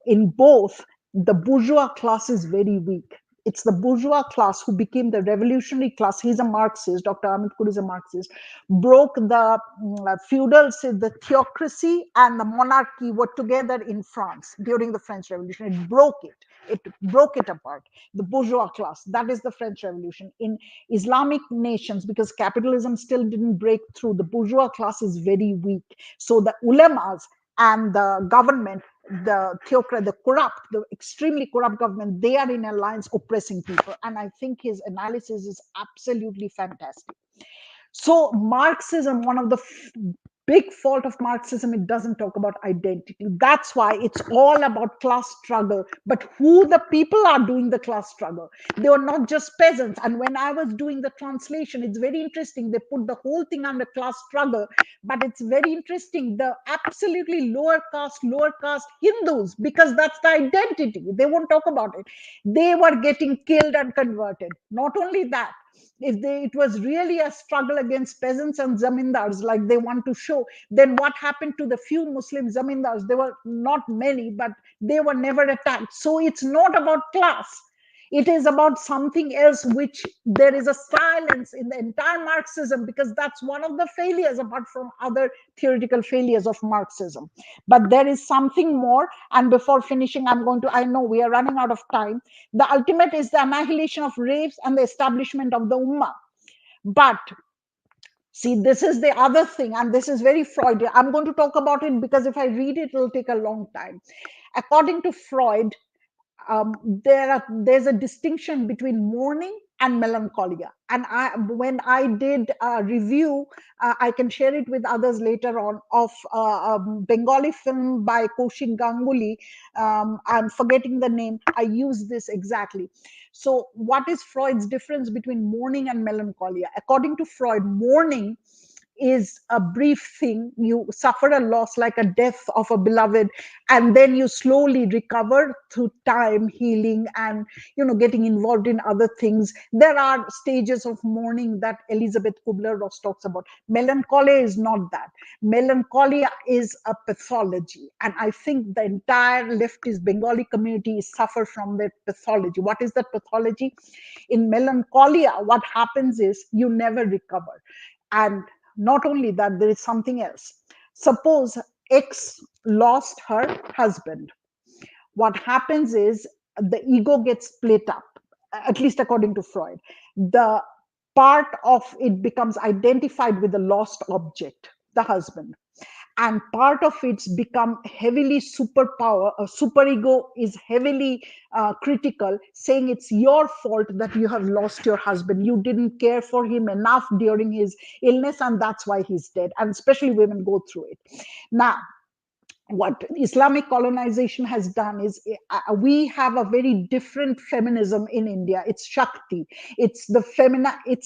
In both, the bourgeois class is very weak. It's the bourgeois class who became the revolutionary class. He's a Marxist. Dr. Ahmed Kur is a Marxist. Broke the feudal, the theocracy and the monarchy were together in France during the French Revolution. It broke it. It broke it apart. The bourgeois class. That is the French Revolution. In Islamic nations, because capitalism still didn't break through, the bourgeois class is very weak. So the ulamas and the government, the theocrat, the corrupt, the extremely corrupt government, they are in alliance oppressing people. And I think his analysis is absolutely fantastic. So Marxism, one of the big fault of Marxism, it doesn't talk about identity. That's why it's all about class struggle. But who the people are doing the class struggle? They are not just peasants. And when I was doing the translation, it's very interesting. They put the whole thing under class struggle, but it's very interesting. The absolutely lower caste Hindus, because that's the identity. They won't talk about it. They were getting killed and converted. Not only that, it was really a struggle against peasants and zamindars like they want to show, then what happened to the few Muslim zamindars? There were not many, but they were never attacked. So it's not about class. It is about something else, which there is a silence in the entire Marxism, because that's one of the failures apart from other theoretical failures of Marxism. But there is something more. And before finishing, I know we are running out of time. The ultimate is the annihilation of race and the establishment of the Ummah. But see, this is the other thing, and this is very Freudian. I'm going to talk about it because if I read it, it'll take a long time. According to Freud, there's a distinction between mourning and melancholia. And when I did a review, I can share it with others later on, of a Bengali film by Kaushik Ganguly. I'm forgetting the name. I use this exactly. So what is Freud's difference between mourning and melancholia? According to Freud, mourning is a brief thing. You suffer a loss like a death of a beloved, and then you slowly recover through time, healing, and getting involved in other things. There are stages of mourning that Elizabeth Kubler-Ross talks about. Melancholia is not that. Melancholia is a pathology, and I think the entire leftist Bengali community suffer from that pathology. What is that pathology? In melancholia, what happens is you never recover. And not only that, there is something else. Suppose X lost her husband. What happens is the ego gets split up, at least according to Freud. The part of it becomes identified with the lost object, the husband, and part of it's become heavily superpower. Superego is heavily critical, saying it's your fault that you have lost your husband. You didn't care for him enough during his illness, and that's why he's dead. And especially women go through it. Now, what Islamic colonization has done is we have a very different feminism in India. It's Shakti. It's the femina. It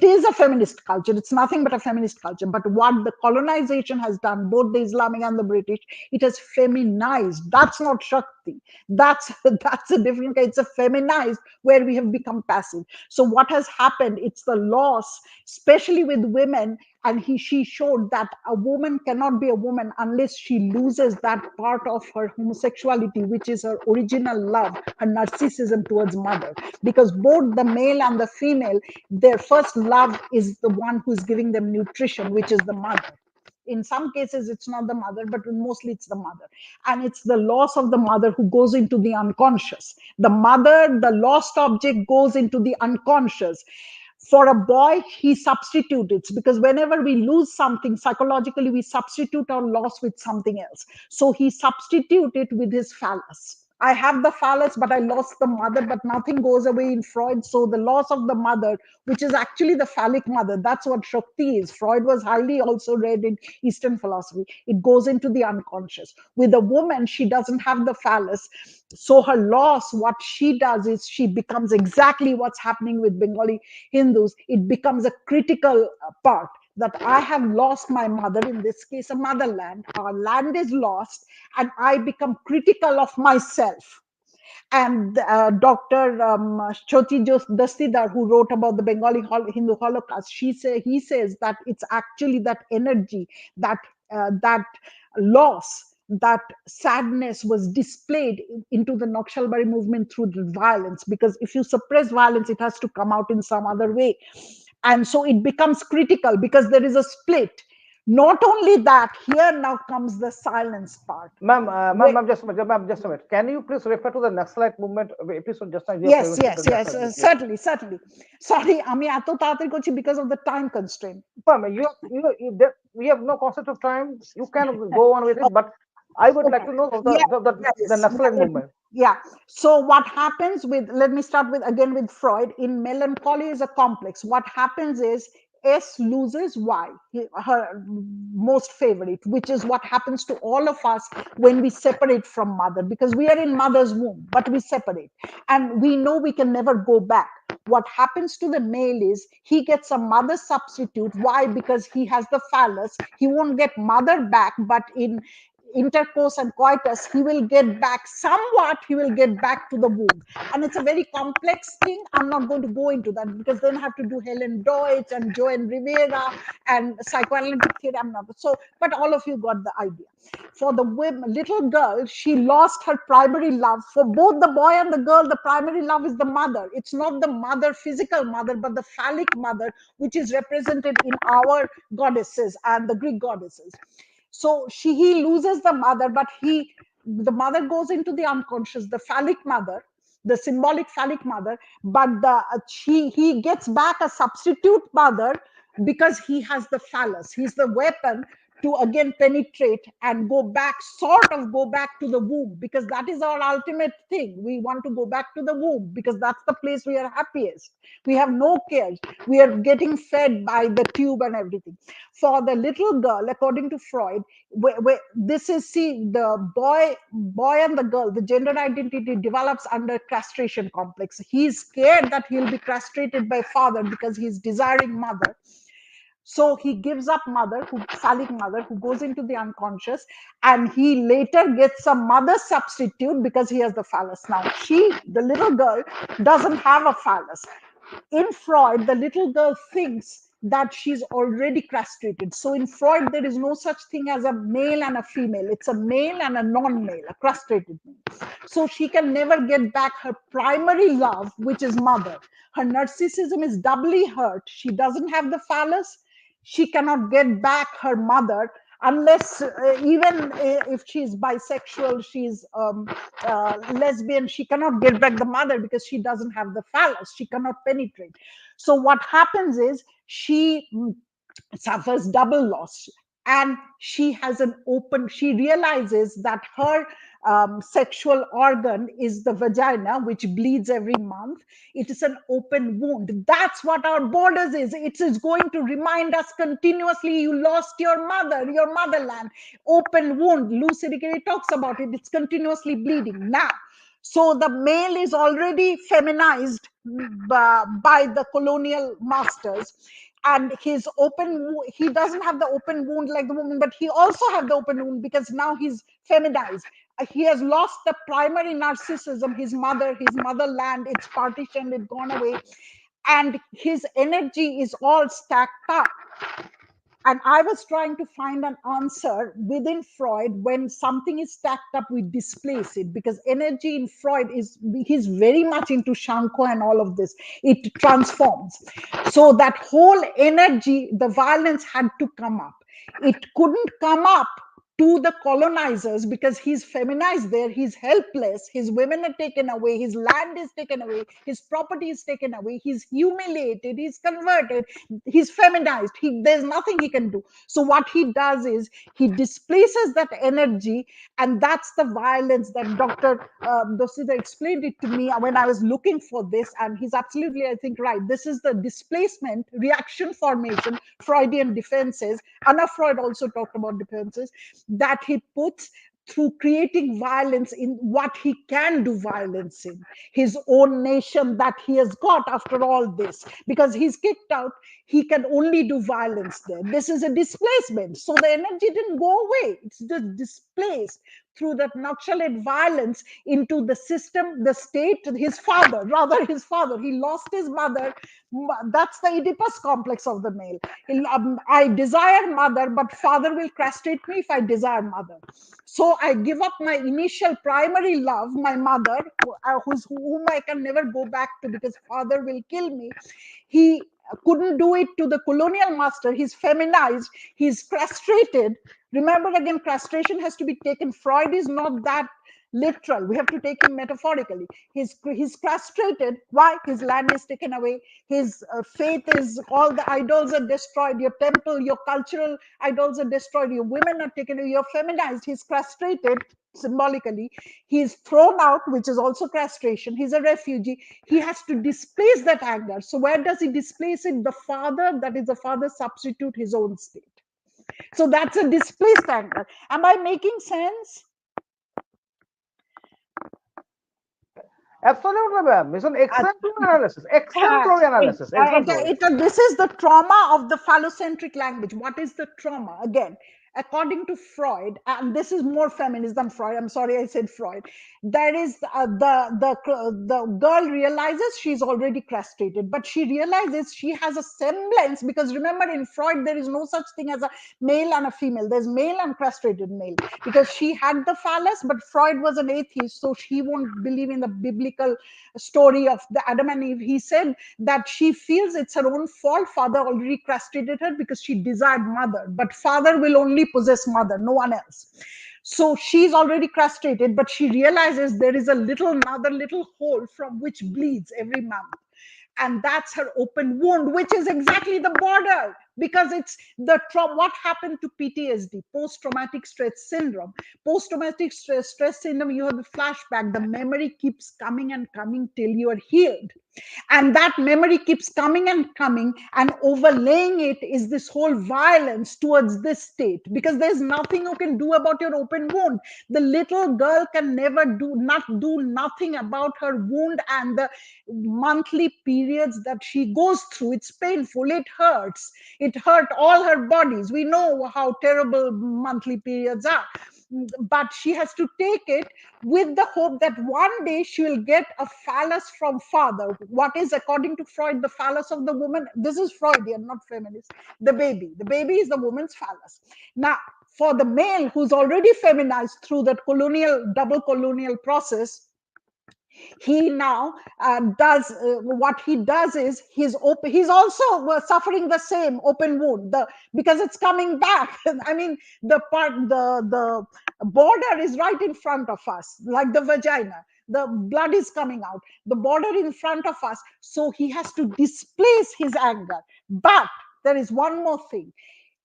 is a feminist culture. It's nothing but a feminist culture. But what the colonization has done, both the Islamic and the British, it has feminized. That's not Shakti. That's a different. It's a feminized where we have become passive. So what has happened? It's the loss, especially with women. And she showed that a woman cannot be a woman unless she loses that part of her homosexuality, which is her original love, her narcissism towards mother. Because both the male and the female, their first love is the one who's giving them nutrition, which is the mother. In some cases, it's not the mother, but mostly it's the mother. And it's the loss of the mother who goes into the unconscious. The mother, the lost object, goes into the unconscious. For a boy, he substitutes, because whenever we lose something psychologically, we substitute our loss with something else. So he substitutes it with his phallus. I have the phallus, but I lost the mother, but nothing goes away in Freud. So the loss of the mother, which is actually the phallic mother, that's what Shakti is. Freud was highly also read in Eastern philosophy. It goes into the unconscious. With a woman, she doesn't have the phallus. So her loss, what she does is she becomes exactly what's happening with Bengali Hindus. It becomes a critical part that I have lost my mother, in this case, a motherland. Our land is lost, and I become critical of myself. And Dr. Choti Dastidar, who wrote about the Bengali Hindu Holocaust, he says that it's actually that energy, that loss, that sadness was displayed into the Naxalbari movement through the violence. Because if you suppress violence, it has to come out in some other way. And so it becomes critical because there is a split. Not only that, here now comes the silence part. Ma'am, just a minute. Can you please refer to the Naxalite movement episode just now? Yes, certainly. Sorry, আমি এত তাড়াতাড়ি করছি because of the time constraint. Ma'am, we have no concept of time. You can go on with it, but I would like to know of the Naxalite movement. Yeah. So what happens with, let me start with again with Freud. In melancholy is a complex. What happens is S loses Y, her most favorite, which is what happens to all of us when we separate from mother, because we are in mother's womb, but we separate. And we know we can never go back. What happens to the male is he gets a mother substitute. Why? Because he has the phallus. He won't get mother back, but in intercourse and coitus, he will get back somewhat, he will get back to the womb. And it's a very complex thing. I'm not going to go into that, because then I have to do Helen Deutsch and Joan Rivera and psychoanalytic theory. I'm not so, but all of you got the idea. For the little girl, she lost her primary love. For both the boy and the girl, the primary love is the mother. It's not the mother, physical mother, but the phallic mother, which is represented in our goddesses and the Greek goddesses. So he loses the mother, but the mother goes into the unconscious, the phallic mother, the symbolic phallic mother, but he gets back a substitute mother, because he has the phallus. He's the weapon to again penetrate and go back to the womb, because that is our ultimate thing. We want to go back to the womb because that's the place we are happiest. We have no cares. We are getting fed by the tube and everything. For the little girl, according to Freud, this is, see, the boy and the girl, the gender identity develops under castration complex. He's scared that he'll be castrated by father because he's desiring mother. So he gives up mother, phallic mother, who goes into the unconscious, and he later gets a mother substitute because he has the phallus. Now, the little girl, doesn't have a phallus. In Freud, the little girl thinks that she's already castrated. So in Freud, there is no such thing as a male and a female. It's a male and a non-male, a castrated male. So she can never get back her primary love, which is mother. Her narcissism is doubly hurt. She doesn't have the phallus. She cannot get back her mother. unless even if she's bisexual, she's lesbian, she cannot get back the mother because she doesn't have the phallus, she cannot penetrate. So what happens is she suffers double loss, and she has an open, she realizes that her sexual organ is the vagina, which bleeds every month. It is an open wound. That's what our borders is. It is going to remind us continuously, you lost your mother, your motherland. Open wound, Lucy Dickery talks about it, it's continuously bleeding now. So the male is already feminized by the colonial masters, and his he doesn't have the open wound like the woman, but he also have the open wound because now he's feminized. He has lost the primary narcissism, his motherland, it's partitioned, it's gone away, and his energy is all stacked up. And I was trying to find an answer within Freud. When something is stacked up, we displace it, because energy in Freud is, he's very much into Shanko and all of this, it transforms. So that whole energy, the violence had to come up. It couldn't come up to the colonizers because he's feminized there, he's helpless, his women are taken away, his land is taken away, his property is taken away, he's humiliated, he's converted, he's feminized, there's nothing he can do. So what he does is he displaces that energy, and that's the violence that Dr. Dosida explained it to me when I was looking for this, and he's absolutely, I think, right. This is the displacement, reaction formation, Freudian defenses. Anna Freud also talked about defenses that he puts through creating violence in what he can do violence in, his own nation that he has got after all this, because he's kicked out, he can only do violence there. This is a displacement. So the energy didn't go away, it's just displaced through that nutshelled violence into the system, the state, his father, rather his father. He lost his mother. That's the Oedipus complex of the male. I desire mother, but father will castrate me if I desire mother. So I give up my initial primary love, my mother, whom I can never go back to because father will kill me. He couldn't do it to the colonial master. He's feminized, he's castrated. Remember, again, castration has to be taken. Freud is not that literal. We have to take him metaphorically. He's castrated. Why? His land is taken away. His faith is, all the idols are destroyed. Your temple, your cultural idols are destroyed. Your women are taken away. You're feminized. He's castrated symbolically. He's thrown out, which is also castration. He's a refugee. He has to displace that anger. So where does he displace it? The father, that is the father substitute his own state. So that's a displaced anger. Am I making sense? Absolutely, ma'am. It's an exemplary analysis. Exemplary analysis. Exemplary. This is the trauma of the phallocentric language. What is the trauma? Again, according to Freud, and this is more feminist than Freud. I'm sorry, I said Freud. There is the girl realizes she's already castrated, but she realizes she has a semblance, because remember, in Freud there is no such thing as a male and a female. There's male and castrated male, because she had the phallus, but Freud was an atheist, so he won't believe in the biblical story of the Adam and Eve. He said that she feels it's her own fault. Father already castrated her because she desired mother, but father will only possess mother, no one else. So she's already castrated, but she realizes there is another little hole from which bleeds every month. And that's her open wound, which is exactly the border, because it's the what happened to PTSD, post-traumatic stress syndrome. Post-traumatic stress syndrome, you have the flashback, the memory keeps coming and coming till you are healed. And that memory keeps coming and coming, and overlaying it is this whole violence towards this state, because there's nothing you can do about your open wound. The little girl can never do nothing about her wound and the monthly periods that she goes through. It's painful, it hurts, it hurt all her bodies. We know how terrible monthly periods are, but she has to take it with the hope that one day she will get a phallus from father. What is, according to Freud, the phallus of the woman? This is Freudian, not feminist. The baby is the woman's phallus. Now, for the male who's already feminized through that double colonial process, He now does what he does is he's also suffering the same open wound, because it's coming back. I mean, the border is right in front of us, like the vagina. The blood is coming out, the border in front of us, so he has to displace his anger. But there is one more thing.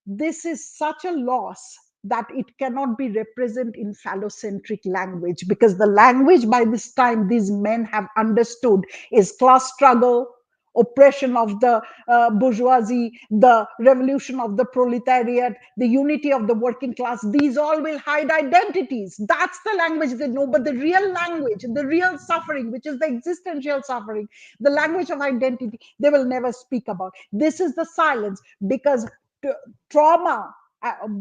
This is such a loss that it cannot be represented in phallocentric language, because the language by this time these men have understood is class struggle, oppression of the bourgeoisie, the revolution of the proletariat, the unity of the working class. These all will hide identities. That's the language they know. But the real language, the real suffering, which is the existential suffering, the language of identity, they will never speak about. This is the silence, because trauma,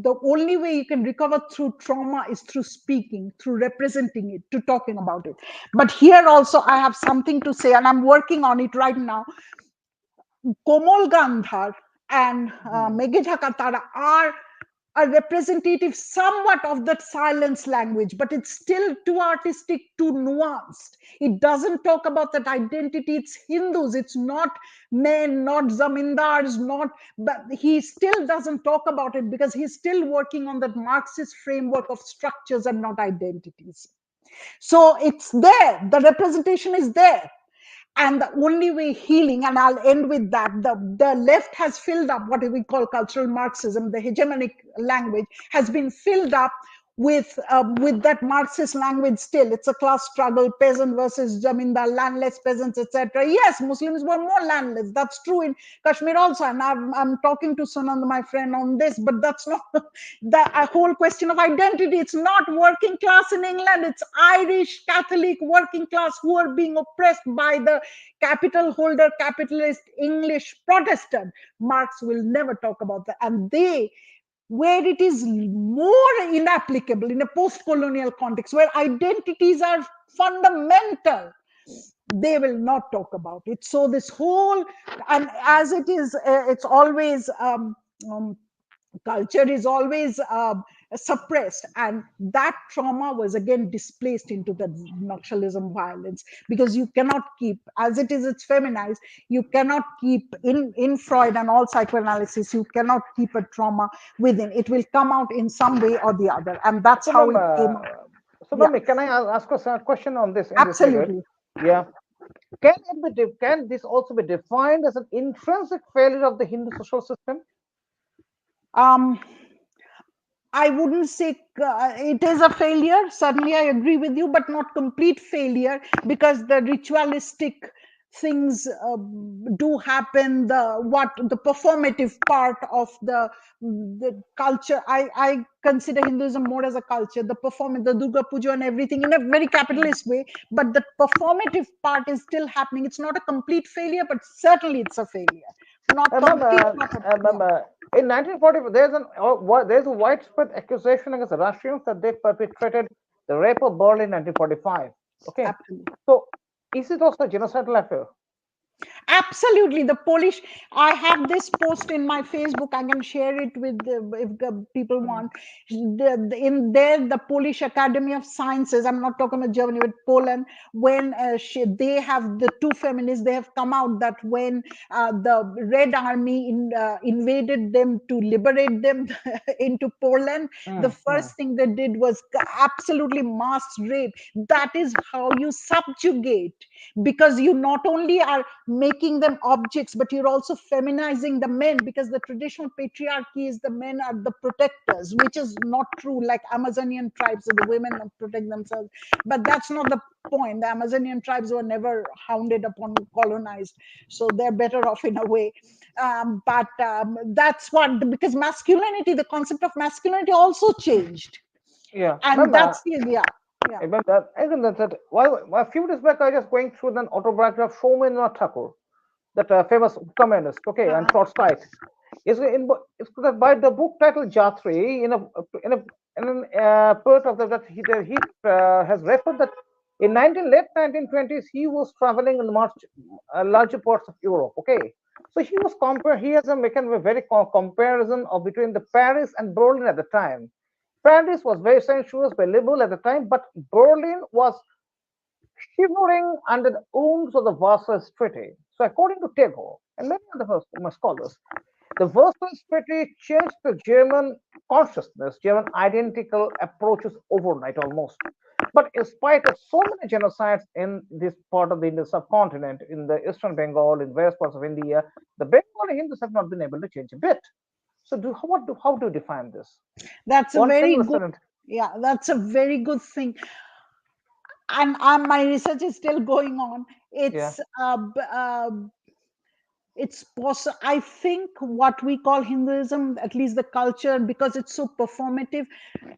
the only way you can recover through trauma is through speaking, through representing it, to talking about it. But here also I have something to say, and I'm working on it right now. Komal Gandhar and Meghe Katara are a representative somewhat of that silence language, but it's still too artistic, too nuanced. It doesn't talk about that identity. It's Hindus, it's not men, not zamindars, not, but he still doesn't talk about it because he's still working on that Marxist framework of structures and not identities. So it's there, the representation is there. And the only way healing, and I'll end with that, the left has filled up what we call cultural Marxism, the hegemonic language has been filled up with that Marxist language. Still, it's a class struggle, peasant versus zamindar, landless peasants, etc. Yes, Muslims were more landless, that's true in Kashmir also, and I'm talking to Sunand, my friend, on this. But that's not the whole question of identity. It's not working class in England, it's Irish Catholic working class who are being oppressed by the capital holder capitalist English Protestant. Marx will never talk about that. And they, where it is more inapplicable in a post-colonial context, where identities are fundamental, they will not talk about it. So this whole, and as it is, it's always culture is always suppressed, and that trauma was again displaced into the Naxalism violence, because you cannot keep, as it is, it's feminized. You cannot keep in Freud and all psychoanalysis, you cannot keep a trauma within. It will come out in some way or the other, and that's So, how ma'am, it came out. so, Yeah, ma'am, can I ask us a question on this in this regard? absolutely. Yeah. Can this also be defined as an intrinsic failure of the Hindu social system? um I wouldn't say it is a failure. Certainly, I agree with you, but not complete failure, because the ritualistic things do happen. The performative part of the culture. I consider Hinduism more as a culture. The performance, the Durga Puja and everything, in a very capitalist way. But the performative part is still happening. It's not a complete failure, but certainly it's a failure. Not Ma'am, complete. Not a, ma'am, in 1940, there's a widespread accusation against the Russians that they perpetrated the rape of Berlin in 1945. Okay, absolutely. so is it also a genocidal affair? Absolutely, the Polish. I have this post in my Facebook. I can share it with if the people want. In there, the Polish Academy of Sciences. I'm not talking about Germany, but Poland. When they have the two feminists, they have come out that when the Red Army invaded them to liberate them into Poland, the first thing they did was absolutely mass rape. That is how you subjugate, because you not only are making them objects, but you're also feminizing the men, because the traditional patriarchy is the men are the protectors, which is not true. Like Amazonian tribes, the women protect themselves, but that's not the point. The Amazonian tribes were never hounded upon, colonized, so they're better off in a way. But that's what, because masculinity, the concept of masculinity also changed, Yeah, and ma'am, that's the, yeah, yeah. I think that while a few days back I was going through an autobiography of Soumendra Thakur, that famous communist, okay, and short sight. It's by the book titled Jatri. In a part of he has referred that in late 1920s he was traveling in much larger parts of Europe. Okay, so he was compare. He has making a very comparison of between the Paris and Berlin at the time. Paris was very sensuous, very liberal at the time, but Berlin was shivering under the wounds of the Versailles Treaty. So, according to Tagore and many other scholars, the Versailles Treaty changed the German consciousness, German identical approaches overnight almost. But in spite of so many genocides in this part of the Indian subcontinent, in the eastern Bengal, in various parts of India, the Bengali Hindus have not been able to change a bit. So, how do you define this? That's a One very single good, sentence. yeah, that's a very good thing. And my research is still going on. Yeah. It's possible. I think what we call Hinduism, at least the culture, because it's so performative.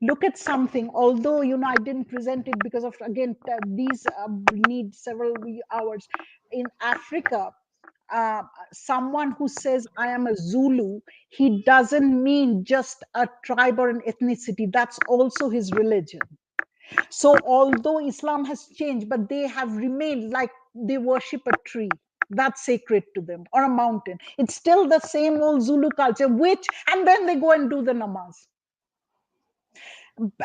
Look at something. Although I didn't present it because of, again, these need several hours. In Africa, uh, someone who says I am a Zulu, he doesn't mean just a tribe or an ethnicity. That's also his religion. So although Islam has changed, but they have remained, like they worship a tree that's sacred to them, or a mountain. It's still the same old Zulu culture, and then they go and do the namaz.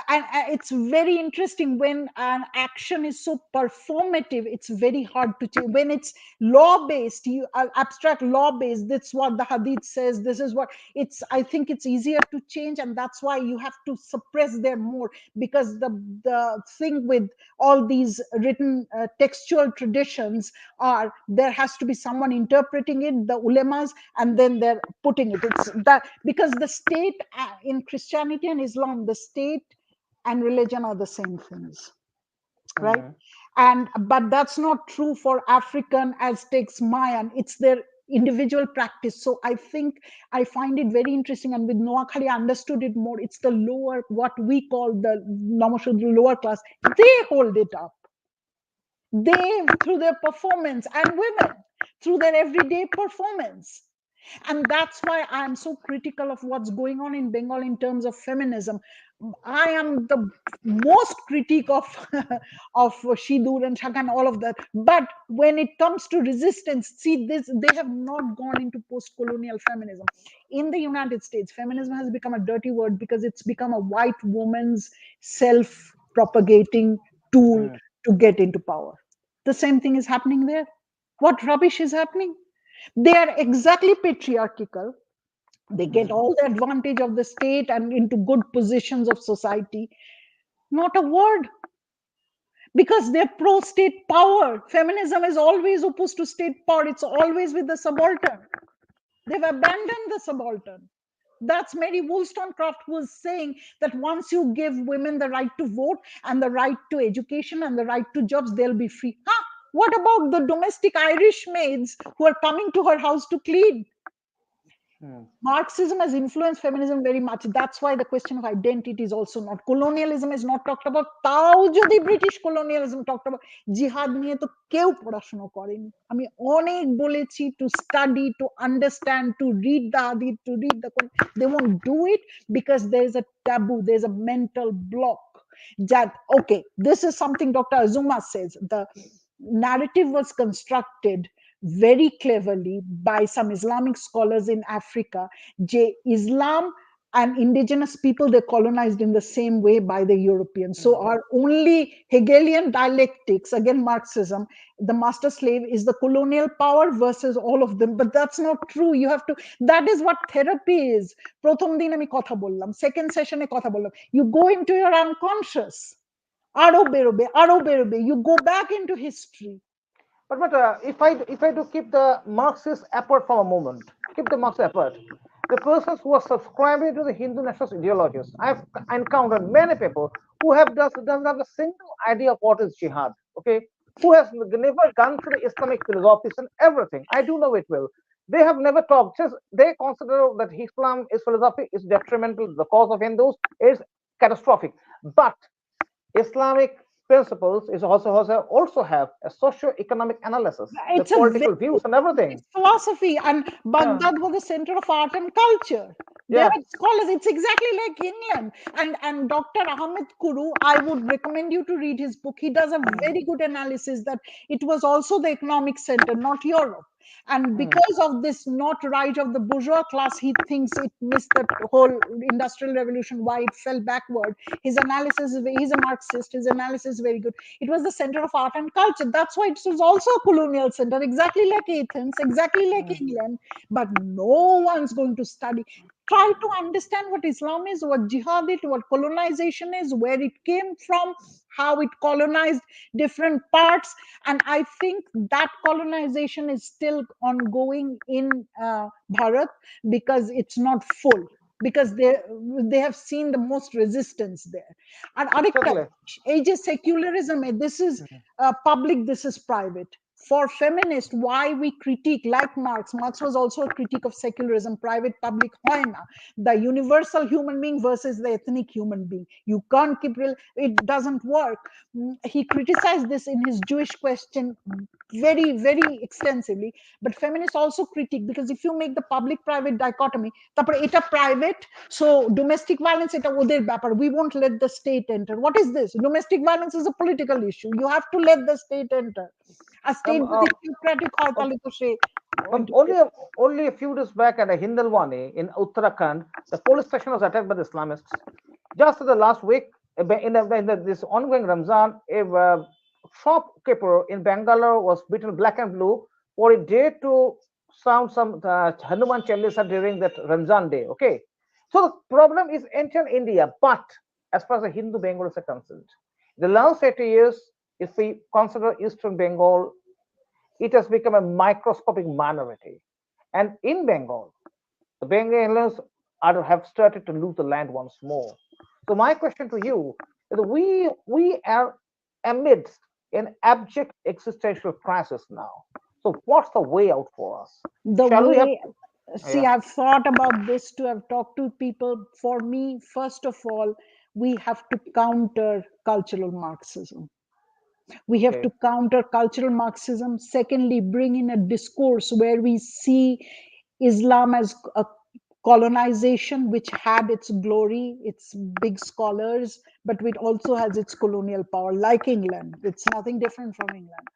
And it's very interesting when an action is so performative. It's very hard to change when it's law based, you abstract law based. That's what the hadith says, this is what it's. I think it's easier to change, and that's why you have to suppress there more, because the thing with all these written textual traditions are, there has to be someone interpreting it, the ulemas, and then they're putting it. It's that, because the state, in Christianity and Islam, the state and religion are the same things, right? Mhm. And but that's not true for African, Aztecs, Mayan. It's their individual practice. So I think I find it very interesting, and with Noakhali I understood it more. It's the lower, what we call the Namashudra lower class, they hold it up. They, through their performance, and women through their everyday performance. And that's why I'm so critical of what's going on in Bengal in terms of feminism. I am the most critique of of Shidur and Shaka and all of that. But when it comes to resistance, see this, they have not gone into post-colonial feminism. In the United States, feminism has become a dirty word because it's become a white woman's self-propagating tool Mhm. to get into power. The same thing is happening there. What rubbish is happening? They are exactly patriarchal. They get Mhm. all the advantage of the state and into good positions of society. Not a word, because they're pro state power. Feminism is always opposed to state power, it's always with the subaltern. They've abandoned the subaltern. That's Mary Wollstonecraft was saying, that once you give women the right to vote and the right to education and the right to jobs, they'll be free. Huh? What about the domestic Irish maids who are coming to her house to clean? Mhm. Marxism has influenced feminism very much. That's why the question of identity is also not. Colonialism is not talked about. তাও যদি British colonialism talked about, জিহাদ নিয়ে তো কেউ পড়াশোনা করেনি। আমি অনেক বলেছি to study, to understand, to read the hadith, to read the Quran. They won't do it because there is a taboo, there's a mental block. That, okay, this is something Dr. Azuma says. The narrative was constructed very cleverly by some Islamic scholars in Africa. Islam and indigenous people, they colonized in the same way by the Europeans. So Mhm. our only Hegelian dialectics, again Marxism, the master slave is the colonial power versus all of them. But that's not true. You have to, that is what therapy is. প্রথম দিন আমি কথা বললাম, second session এ কথা বললাম. You go into your unconscious. আরো বেরোবে, আরো বেরোবে. You go back into history. But if I do keep the Marxists apart for a moment, keep the Marxists apart, the persons who are subscribing to the Hindu nationalist ideologies, I've encountered many people who have doesn't have a single idea of what is jihad. Okay, who has never gone through the Islamic philosophies and everything. I do know it well. They have never talked. Just they consider that Islam is philosophy is detrimental. The cause of Hindus is catastrophic. But Islamic principles is also have a socio-economic analysis, the It's a political very, views and everything. it's philosophy, and Yeah, Baghdad was the center of art and culture. There yeah. are scholars. It's exactly like England. And Dr. Ahmed Kuru, I would recommend you to read his book. He does a Mm, very good analysis that it was also the economic center, not Europe. And because of this not right of the bourgeois class, he thinks it missed the whole industrial revolution, why it fell backward. His analysis is, he's a Marxist, his analysis is very good. It was the center of art and culture. That's why it was also a colonial center, exactly like Athens, exactly like England. But no one's going to study. Try to understand what Islam is, what jihad is, what colonization is, where it came from, how it colonized different parts. And I think that colonization is still ongoing in Bharat, because it's not full, because they have seen the most resistance there. And arekta Exactly. এই যে secularism, this is public, this is private. For feminists, why we critique, like Marx was also a critique of secularism, private public হয় না, the universal human being versus the ethnic human being. You can't keep it doesn't work. He criticized this in his Jewish question very, very extensively. But feminists also critique, because if you make the public private dichotomy, তারপরে এটা private, so domestic violence এটা ওদের ব্যাপার, we won't let the state enter. What is this? Domestic violence is a political issue, you have to let the state enter. A state যদি theocratic হয় তাহলে তো সে only a few days back at a Hindalwani in Uttarakhand, the police station was attacked by the Islamists. Just the last week, this ongoing Ramzan, a shopkeeper in Bangalore was beaten black and blue for a day to sound some Hanuman Chalisa during that Ramzan day. Okay, so the problem is entire India, but as far as the Hindu Bengalis are concerned, the last 80 years, if we consider Eastern Bengal, it has become a microscopic minority. And in Bengal, the Bengalis have started to lose the land once more. So my question to you is, we are amidst an abject existential crisis now. So what's the way out for us? The Shall we have? way, see, I've thought about this too, I've talked to people. For me, first of all, we have to counter cultural Marxism. We have Okay. to counter cultural Marxism. Secondly, bring in a discourse where we see Islam as a colonization which had its glory, its big scholars, but it also has its colonial power, like England. It's nothing different from England.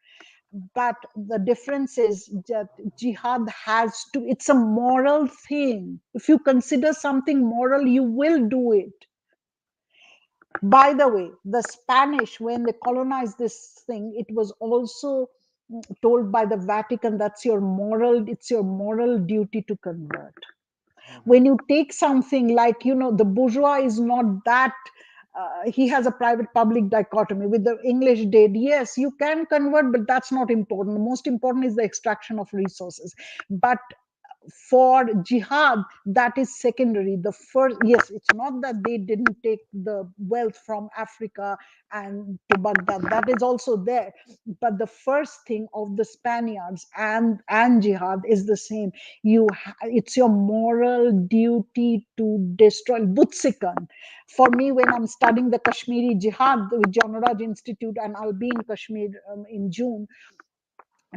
But the difference is that jihad has to, it's a moral thing. If you consider something moral, you will do it. By the way, the Spanish, when they colonized this thing, it was also told by the Vatican, that's your moral, it's your moral duty to convert. When you take something like, the bourgeois is not that, he has a private public dichotomy with the English did. Yes, you can convert, but that's not important. The most important is the extraction of resources. But for jihad, that is secondary. The first, yes, it's not that they didn't take the wealth from Africa and to Baghdad, that is also there. But the first thing of the Spaniards and jihad is the same. It's your moral duty to destroy Butsikan. For me, when I'm studying the Kashmiri jihad with Janaraj Institute, and I'll be in Kashmir in June,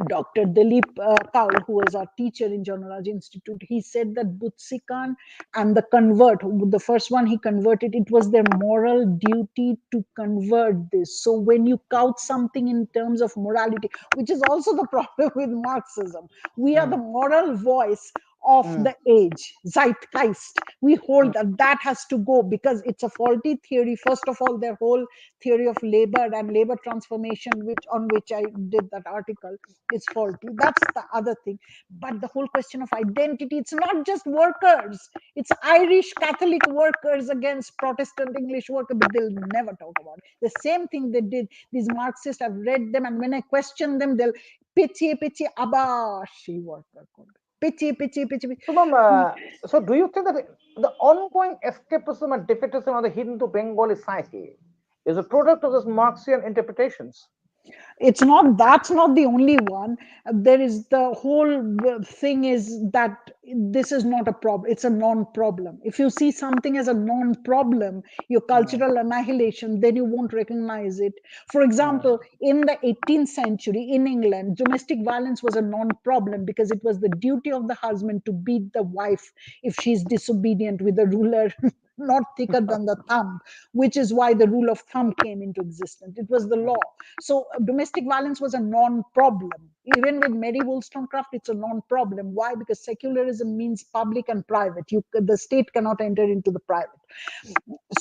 Dr. Dilip Kaul, who was our teacher in Janaraj Institute, he said that Butsikan and the convert, the first one he converted, it was their moral duty to convert this. So when you count something in terms of morality, which is also the problem with Marxism, we are the moral voice of the age, zeitgeist. We hold that has to go, because it's a faulty theory. First of all, their whole theory of labor and labor transformation, on which I did that article, is faulty. That's the other thing. But the whole question of identity, it's not just workers, it's Irish Catholic workers against Protestant English workers, but they'll never talk about it. The same thing they did, these Marxists, I've read them, and when I question them, they'll pitchy abar she worker. Pitchy. So do you think that the ongoing escapism and defeatism of the Hindu Bengali psyche is a product of these Marxian interpretations? It's not, that's not the only one. There is the whole thing is that this is not a problem, it's a non-problem. If you see something as a non-problem, your cultural annihilation, then you won't recognize it. For example, in the 18th century in England, domestic violence was a non-problem, because it was the duty of the husband to beat the wife if she's disobedient, with a ruler not thicker than the thumb, which is why the rule of thumb came into existence. It was the law. So domestic violence was a non-problem. even with Mary Wollstonecraft, it's a non-problem. Why? Because secularism means public and private. The state cannot enter into the private.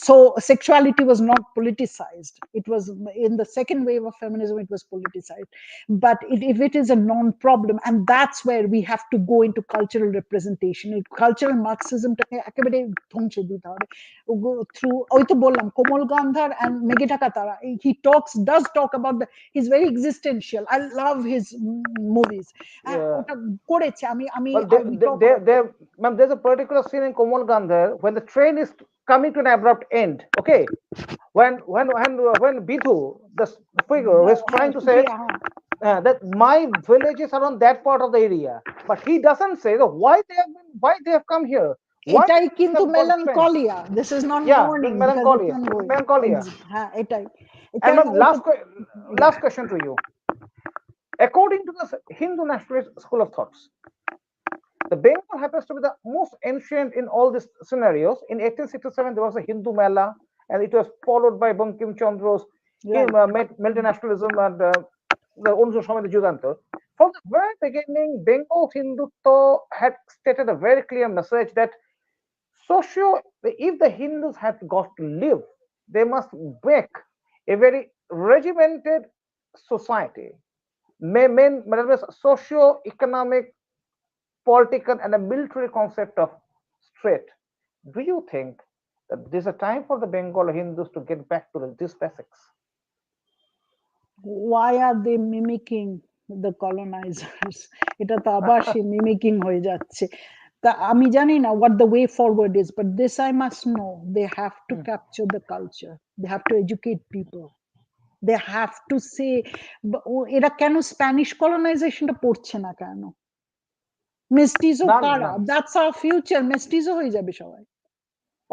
So sexuality was not politicized. It was in the second wave of feminism, it was politicized. But if it is a non-problem, and that's where we have to go into cultural representation. Cultural Marxismটাকে একেবারে ধ্বংসে দিতে হবে through ওই তো বললাম কোমল গান্ধার and মেঘেঢাকা তারা. He does talk about he's very existential. I love his movies. ওটা করেছে আমি ma'am, there's a particular scene in Komal Gandhar when the train is coming to an abrupt end. Okay, when Bidhu, the figure, is trying to say that my villages are on that part of the area, but he doesn't say that why they have come here. এটাই কিন্তু melancholia. This is not mourning. Melancholia. হ্যাঁ এটাই. And last question to you. According to the Hindu nationalist school of thoughts, the Bengal happens to be the most ancient in all these scenarios. In 1867, there was a Hindu Mela, and it was followed by Bankim Chandra's multinationalism and the Unsu Samiti Jugantar. From the very beginning, Bengal Hindutva had stated a very clear message that if the Hindus have got to live, they must make a very regimented society, socio-economic, political, and a military concept of state. Do you think that there's a time for the Bengal Hindus to get back to these basics? Why are they mimicking the colonizers? এটা তো আবার সেই mimicking হয়ে যাচ্ছে. আমি জানি না what the way forward is, but this I must know. They have to capture the culture. They have to educate people. They have to say এরা কেন স্প্যানিশ কলোনাইজেশনটা পড়ছে না কেন? মেস্টিজো কারা? That's our future. মেস্টিজো হয়ে যাবে সবাই.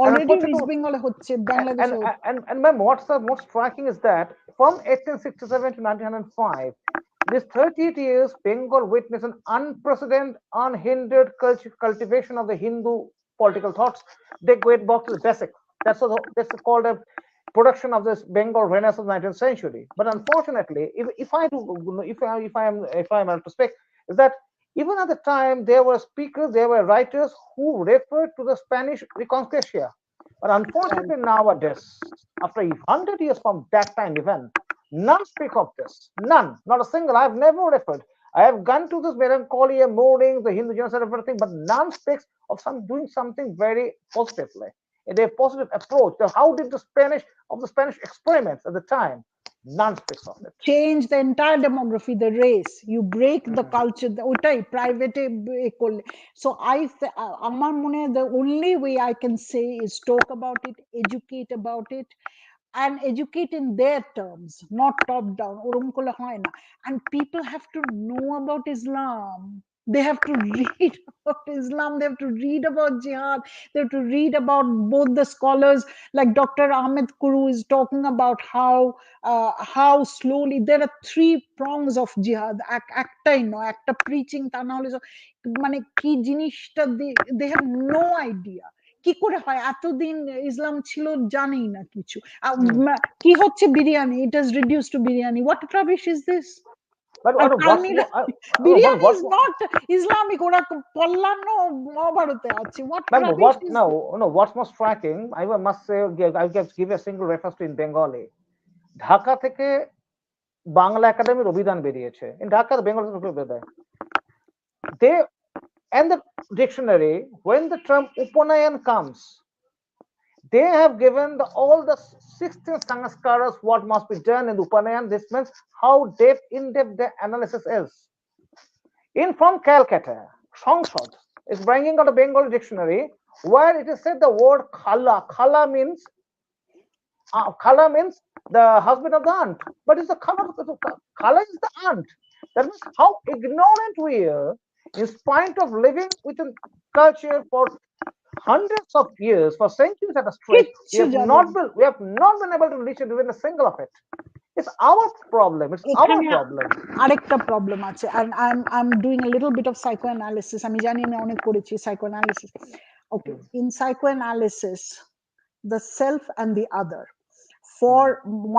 Already West Bengal হচ্ছে, Bangladesh. And ma'am, what's striking is that from 1867 to 1905, these 38 years, Bengal witnessed an unprecedented, unhindered cultivation of the Hindu political thoughts. They go back to the basics. That's called a production of this Bengal Renaissance of the 19th century. But unfortunately, if I am to speak, is that even at the time there were speakers, there were writers who referred to the Spanish Reconquista. But unfortunately nowadays, after 100 years from that time event, none speak of this. None, not a single. I've never referred. I have gone to this melancholia, mourning, the Hindu genocide, everything, but none speaks of doing something very positively. In a positive approach. So how did the Spanish experiments at the time? None speaks of it. Change the entire demography, the race. You break the culture. ওটাই private করলে. So আমার মনে হয় the only way I can say is talk about it, educate about it, and educate in their terms, not top down. ওরকম করলে হয় না. And people have to know about Islam. They have to read about Islam. They have to read about jihad. They have to read about both the scholars, like Dr. Ahmed Kuru is talking about how slowly there are 3 prongs of jihad. একটাই নয়, একটা preaching তা না হলে মানে কি জিনিসটা they have no idea. কি করে হয়? এতদিন ইসলাম ছিল জানেই না কিছু। কি হচ্ছে biryani? It is reduced to biryani. What rubbish is this? But biryani is not Islamic. ওরা কল্যাণ মহাভারতে আছে. What rubbish is no, what's more striking, I must say, I will give a single reference to in Bengali. Dhaka থেকে বাংলা একাডেমির অভিধান বেরিয়েছে। In Dhaka, the Bengali they and the dictionary, when the term Upanayan comes, they have given all the 16 sanskaras what must be done in the Upanayan. This means how in-depth the analysis is. From Calcutta, Sangsad is bringing out a Bengali dictionary where it is said the word khala. Khala means the husband of the aunt, but it's the khala is the aunt. That means how ignorant we are, in spite of living with a culture for hundreds of years, for centuries at a stretch. We have not been able to reach even a single of it. It's our problem. It's our problem. আরেকটা problem আছে, and I'm doing a little bit of psychoanalysis. আমি জানি না অনেক করেছি psychoanalysis. Okay, in psychoanalysis, the self and the other. For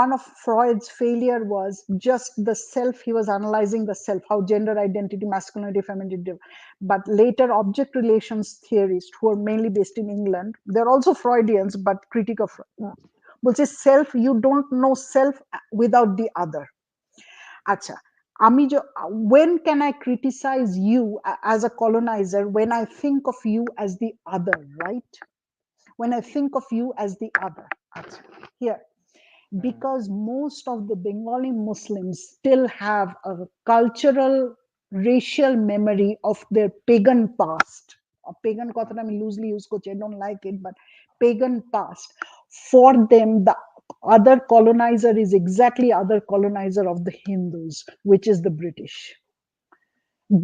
one of Freud's failure was just the self. He was analyzing the self, how gender identity, masculinity, femininity. But later object relations theorists, who are mainly based in England, they're also Freudians but critic of Freud, বলছে self, you don't know self without the other. আচ্ছা, আমি when can I criticize you as a colonizer? When I think of you as the other, right? When I think of you as the other. আচ্ছা, here, because most of the Bengali Muslims still have a cultural racial memory of their pagan past. A pagan কথাটা আমি loosely use করছি, I don't like it, but pagan past. For them, the other colonizer is exactly other colonizer of the Hindus, which is the British.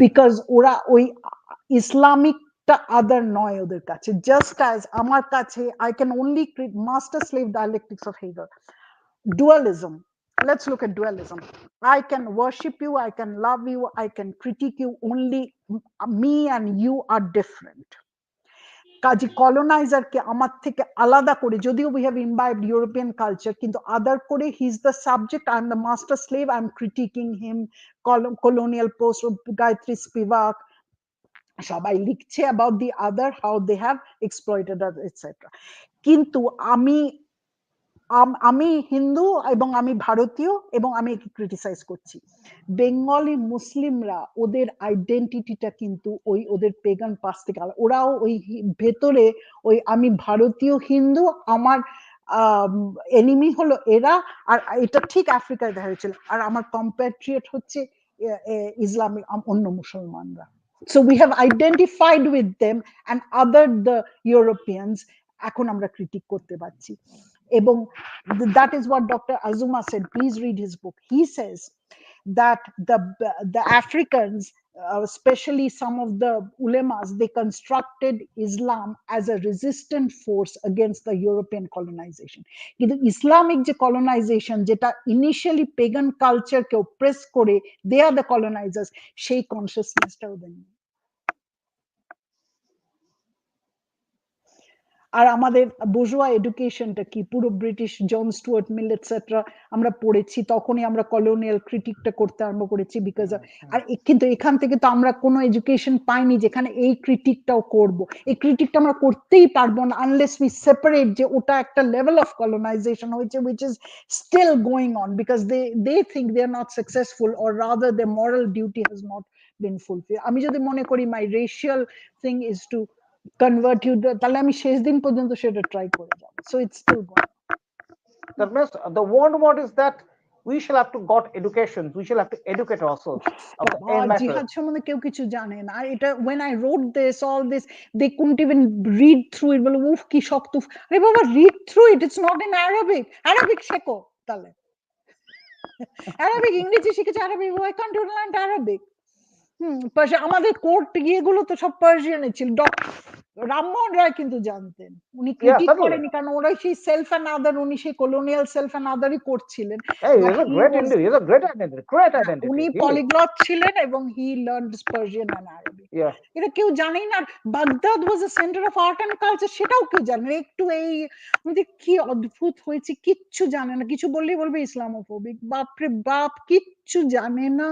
Because ওরা ওই Islamic other নয় ওদের কাছে, just as আমার কাছে I can only master slave dialectics of Hegel. Dualism, let's look at dualism. I can worship you, I can love you, I can critique you, only me and you are different. কাজী কলোনাইজারকে আমার থেকে আলাদা করে, যদিও we have imbibed European culture, কিন্তু আদার করে he is the subject, I am the master slave, I am critiquing him. Colonial post, Gayatri Spivak, সবাই লিখছে about the other, how they have exploited us, etc. কিন্তু আমি হিন্দু এবং আমি ভারতীয় এবং আমি একে ক্রিটিসাইজ করছি। বেঙ্গলি মুসলিমরা ওদের আইডেন্টিটিটা কিন্তু ওই ওদের পেগান পাস থেকে আলাদা। ওরাও ওই ভেতরে ওই আমি ভারতীয় হিন্দু, আমার এনিমি হলো এরা, আর এটা ঠিক আফ্রিকায় দেখা হয়েছিল, আর আমার কম্প্যাট্রিয়েট হচ্ছে ইসলামিক অন্য মুসলমানরা। So we have identified with them and other the Europeans, এখন আমরা ক্রিটিক করতে পারছি। এবং that is what Dr. Azuma said. Please read his book. He says that the Africans, especially some of the ulemas, they constructed Islam as a resistant force against the European colonization. কিন্তু Islamic যে colonization, যেটা initially pagan culture কে oppress করে, they are the colonizers, সেই consciousness-টা ওদের নেই। আর আমাদের bourgeois এডুকেশনটা কি, পুরো ব্রিটিশ জন স্টুয়ার্ট মিল এটসেট্রা আমরা পড়েছি, তখনই আমরা কলোনিয়াল ক্রিটিকটা করতে আরম্ভ করেছি। বিকজ আর কিন্তু এখান থেকে তো আমরা কোনো এডুকেশন পাইনি যেখানে এই ক্রিটিকটাও করব। এই ক্রিটিকটা আমরা করতেই পারবো না আনলেস উই সেপারেট যে ওটা একটা লেভেল অফ কলোনাইজেশন হয়েছে which is still going on, because they think they are not successful, or rather the moral duty has not been fulfil. আমি যদি মনে করি my racial thing is to convert you, তাহলে আমি শেষ দিন পর্যন্ত সেটা ট্রাই করে যাব। So it's still going. That means the word is that we shall have to got education, we shall have to educate ourselves. জিহাদ সম্বন্ধে কেউ কিছু জানে না। আর এটা when I wrote this, all this, they couldn't even read through it, বলে উফ কি শক্ত। আরে বাবা, read through it, it's not in Arabic. Arabic শেখো তাহলে। Arabic, ইংরেজি শিখেছে, আরবি, why can't you learn Arabic? আমাদের কোর্ট ইয়েগুলো তো সব পার্সিয়ানে ছিল। রামমোহন রায় কিন্তু জানতেন, উনি ক্রিটিক করেনি, কারণ ওরা সেই সেলফ এন্ড আদার, উনি সেই কলোনিয়াল সেলফ এন্ড আদারই করছিলেন। উনি পলিগ্লট ছিলেন এবং he learned Persian and Arabic. এটা কেউ জানেই না। Baghdad was a centre of art and culture, সেটাও কেউ জানে না। একটু এই কি অদ্ভুত হয়েছে, কিচ্ছু জানে না। কিছু বললেই বলবে ইসলামোফোবিক। বাপরে বাপ, কিচ্ছু জানে না।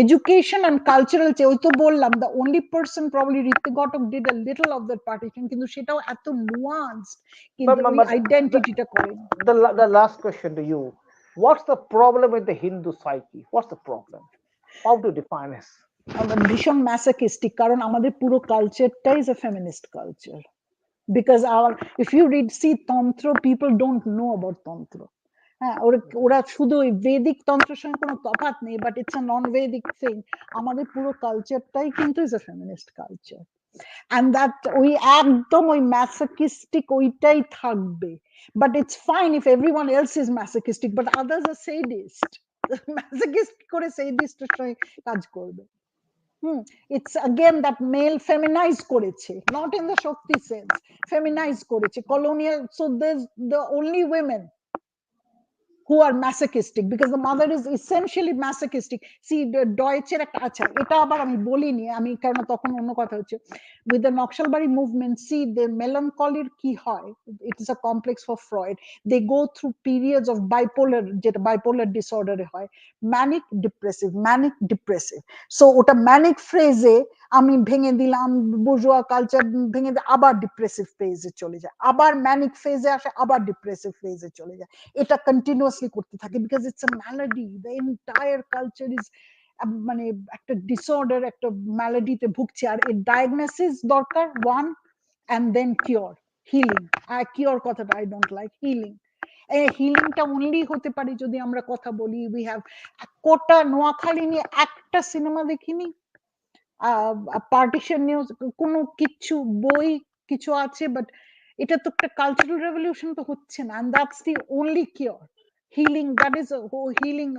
Education and cultural, ওই তো বললাম, the only person probably Ritik Ghatak did a little of that partition, কিন্তু সেটাও এত nuanced, কিন্তু আইডেন্টিটিটা করেন। The last question to you, what's the problem with the Hindu psyche? What's the problem? How to define this? ভীষণ masochistic, কারণ আমাদের পুরো কালচারটাই is a feminist culture. Because if you read, see Tantra, people don't know about Tantra. হ্যাঁ, ওরা শুধু ওই বেদিক তন্ত্রের সঙ্গে কোনো তফাৎ নেই, but it's a non Vedic thing. আমাদের পুরো কালচারটাই কিন্তু is a feminist culture, and that ওই একদম ওই ম্যাসোকিস্টিক ওইটাই থাকবে। But it's fine if everyone else is masochistic, but others are sadist. Masochist করে সেডিস্টের সঙ্গে কাজ করবে। It's again that male feminized করেছে, not in the Shakti sense, feminized করেছে colonial. So there's the only women. who are masochistic because the mother is essentially masochistic. See, the Deutscher একটা আচ্ছা এটা আবার আমি বলিনি আমি কারণ তখন অন্য কথা হচ্ছে with the Noakhali movement. See, the melancholy কি হয়, it is a complex for Freud. They go through periods of bipolar, যেটা bipolar disorder হয়, manic depressive. So ওটা manic phase আমি ভেঙে দিলাম বুর্জোয়া কালচার ভেঙে আবার ডিপ্রেসিভ ফেজে চলে যায়, আবার ম্যানিক ফেজে আসে, আবার ডিপ্রেসিভ ফেজে চলে যায়। এটা কন্টিনিউয়াসলি করতে থাকে because it's a malady. The entire culture is মানে একটা ডিসঅর্ডার, একটা ম্যালোডিতে ভুগছে। আর এর ডায়াগনোসিস দরকার one, and then cure, healing. আর কিওর কথাটা আই ডোন্ট লাইক, হিলিং। হিলিংটা অনলি হতে পারে যদি আমরা কথা বলি। উই হ্যাভ কোটা নোয়াখালী নিয়ে একটা সিনেমা দেখিনি, পার্টিশন নিউজ কোনো কিছু বই কিছু আছে, বাট এটা তো একটা কালচারাল রেভলিউশন তো হচ্ছে না। and that's the only cure. Healing, that is a whole healing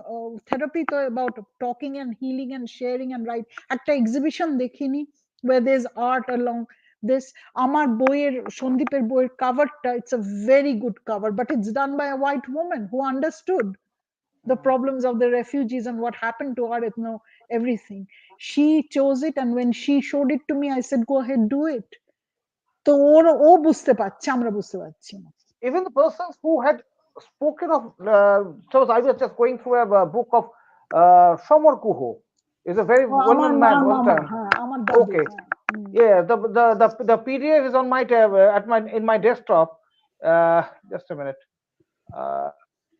therapy তো about talking and healing and sharing and right. একটা এক্সিবিশন দেখিনি where there's art along this. আমার বইয়ের, সন্দীপের বইয়ের কাভারটা, it's a very good cover, but it's done by a white woman who understood the problems of the refugees and what happened to her ethno everything. She chose it, and when she showed it to me I said go ahead, do it. তো ও বুঝতে পারছে, আমরা বুঝতে পারছি না। Even the persons who had spoken of, so I was just going through a book of Shomor Kuho, is a very আমার well-known মা man, one মামা, time. হ্যাঁ আমার দাদু, Okay, হ্যাঁ। yeah, the PDF is on my tab, at my in my desktop. Just a minute. Uh,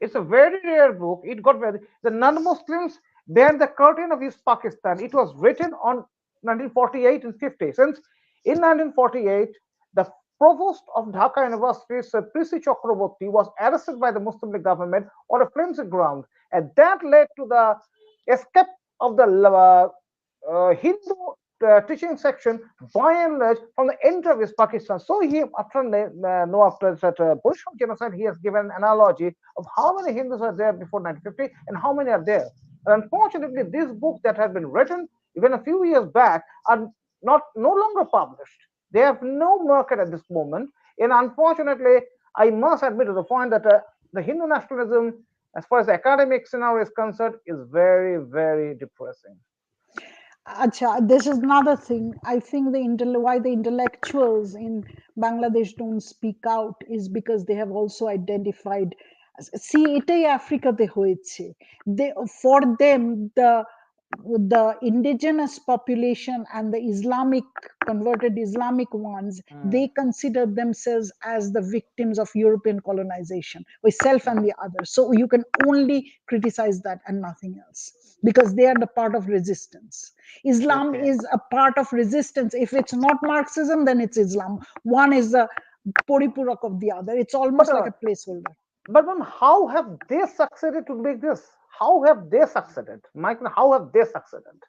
it's a very rare book. It got very, the non-Muslims behind the curtain of East Pakistan. It was written on 1948 and 50. Since in 1948, the provost of Dhaka University, Sir Prisi Chakraborty, was arrested by the Muslim League government on a flimsy ground, and that led to the escape of the Hindu teaching section by and large from the entire West Pakistan. So he, after no, after such a Bushman genocide, he has given an analogy of how many Hindus are there before 1950 and how many are there. And unfortunately, these books that have been written even a few years back are not no longer published. They have no market at this moment. And unfortunately, I must admit to the point that the Hindu nationalism, as far as the academic scenario is concerned, is very, very depressing. Acha, this is another thing. I think why the intellectuals in Bangladesh don't speak out is because they have also identified. See, এটাই আফ্রিকাতে হয়েছে। They, for them, the indigenous population and the Islamic, converted Islamic ones, they consider themselves as the victims of European colonization, with self and the other. So you can only criticize that and nothing else, because they are the part of resistance. Islam Okay. is a part of resistance. If it's not Marxism, then it's Islam. One is the poripurak of the other. It's almost like a placeholder. But ma'am, how have they succeeded to make this? How have they succeeded? Mike, how have they succeeded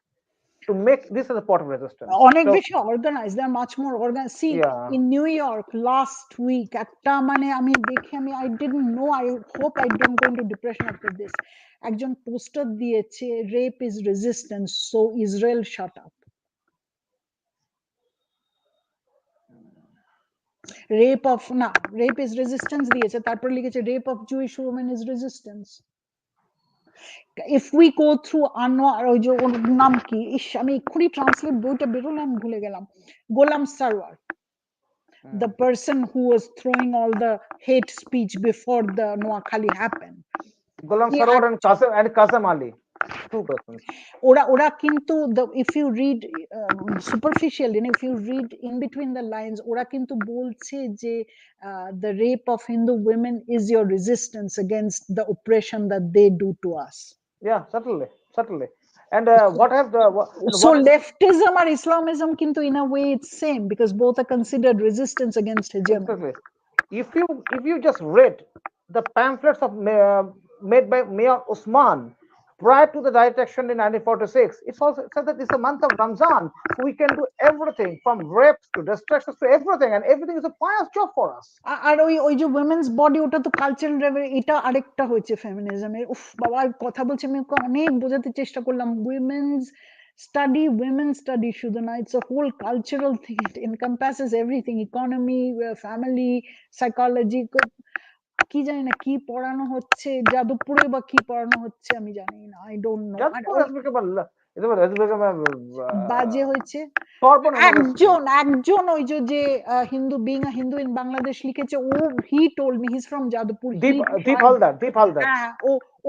to make this as a part of resistance? অনেক So, বেশি organized. They're much more organized. See, yeah. in New York last week, একটা মানে আমি দেখে I didn't know. I hope I don't go into depression after this. একজন poster দিয়েছে, rape is resistance, so Israel shut up. rape is resistance দিয়েছে, তারপর লিখেছে rape of Jewish women is resistance. If we go through Anwar, ওই যে ওর নাম কি, আমি এক্ষুনি ট্রান্সলেট বইটা বেরোলে আমি ভুলে গেলাম, গোলাম Sarwar, the person who was throwing all the hate speech before the Noakhali happened. Golam Sarwar and Kazem Ali, two persons. ওরা কিন্তু, if you read superficially, if you read in between the lines, ওরা কিন্তু বলছে যে the rape of Hindu women is your resistance against the oppression that they do to us. Yeah, certainly. And what have the so leftism or Islamism kintu in a way it's same, because both are considered resistance against hegemony. Exactly. If you just read the pamphlets of made by Mayor Usman prior to the direct action in 1946, it's also said that it's a month of Ramzan, so we can do everything from rapes to destructions to everything, and everything is a pious job for us. আর ওই যে women's body, ওটা তো cultural, এটা আরেকটা হয়েছে ফেমিনিজমের। উফ বাবা, কথা বলছি আমি অনেক বোঝাতে চেষ্টা করলাম। women study শুধু না, it's a whole cultural thing. It encompasses everything: economy, family, psychology. কি জানি না কি পড়ানো হচ্ছে যাদবপুরে বা কি পড়ানো হচ্ছে আমি জানি না, আই ডোন্ট নো। আর Jadavpur has become has become a বাজে হয়েছে। University. একজন ওই যে Hindu, being a Hindu in Bangladesh লিখেছে, ও he told me he is from Jadavpur, he Deep Haldar, Deep Haldar. হ্যাঁ,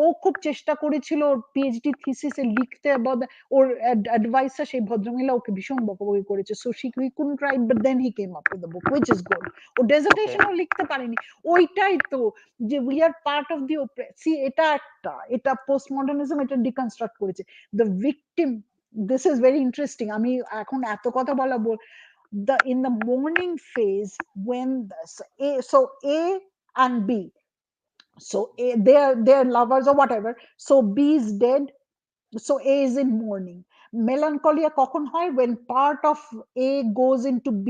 ও খুব চেষ্টা করেছিল ওর পিএইচডি থিসিসে লিখতে, ওর অ্যাডভাইসার সেই ভদ্রমহিলা ওকে ভীষণ বকাবকি করেছে, so he couldn't write, but then he came up with the book which is good. ও ডেজার্টেশনও লিখতে পারেনি। ওইটাই তো যে we are part of the sea, এটা পোস্ট মডার্নিজম এটা ডিকনস্ট্রাক্ট করেছে the victim. This is very interesting. আমি এখন এত কথা বলা in the morning phase when A and B, so they're lovers or whatever, so B is dead, so A is in mourning. Melancholia কখন হয়? When part of A goes into B,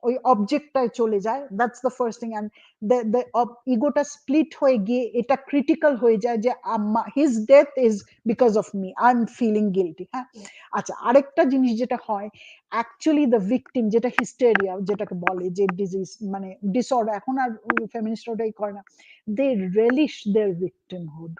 ওই অবজেক্টটায় চলে যায়, that's the first thing, and the ইগোটা split হয়ে গিয়ে এটা critical হয়ে যায় যে his death is because of me, I'm feeling guilty। হ্যাঁ, আচ্ছা, আরেকটা জিনিস যেটা হয় অ্যাকচুয়ালি দ্য ভিকটিম, যেটা হিস্টেরিয়া যেটাকে বলে, যে ডিজিজ মানে ডিসঅর্ডার, এখন আর ফেমিনিস্ট ওটাই করে না, দে রেলিশ দেয়ার ভিকটিমহুড।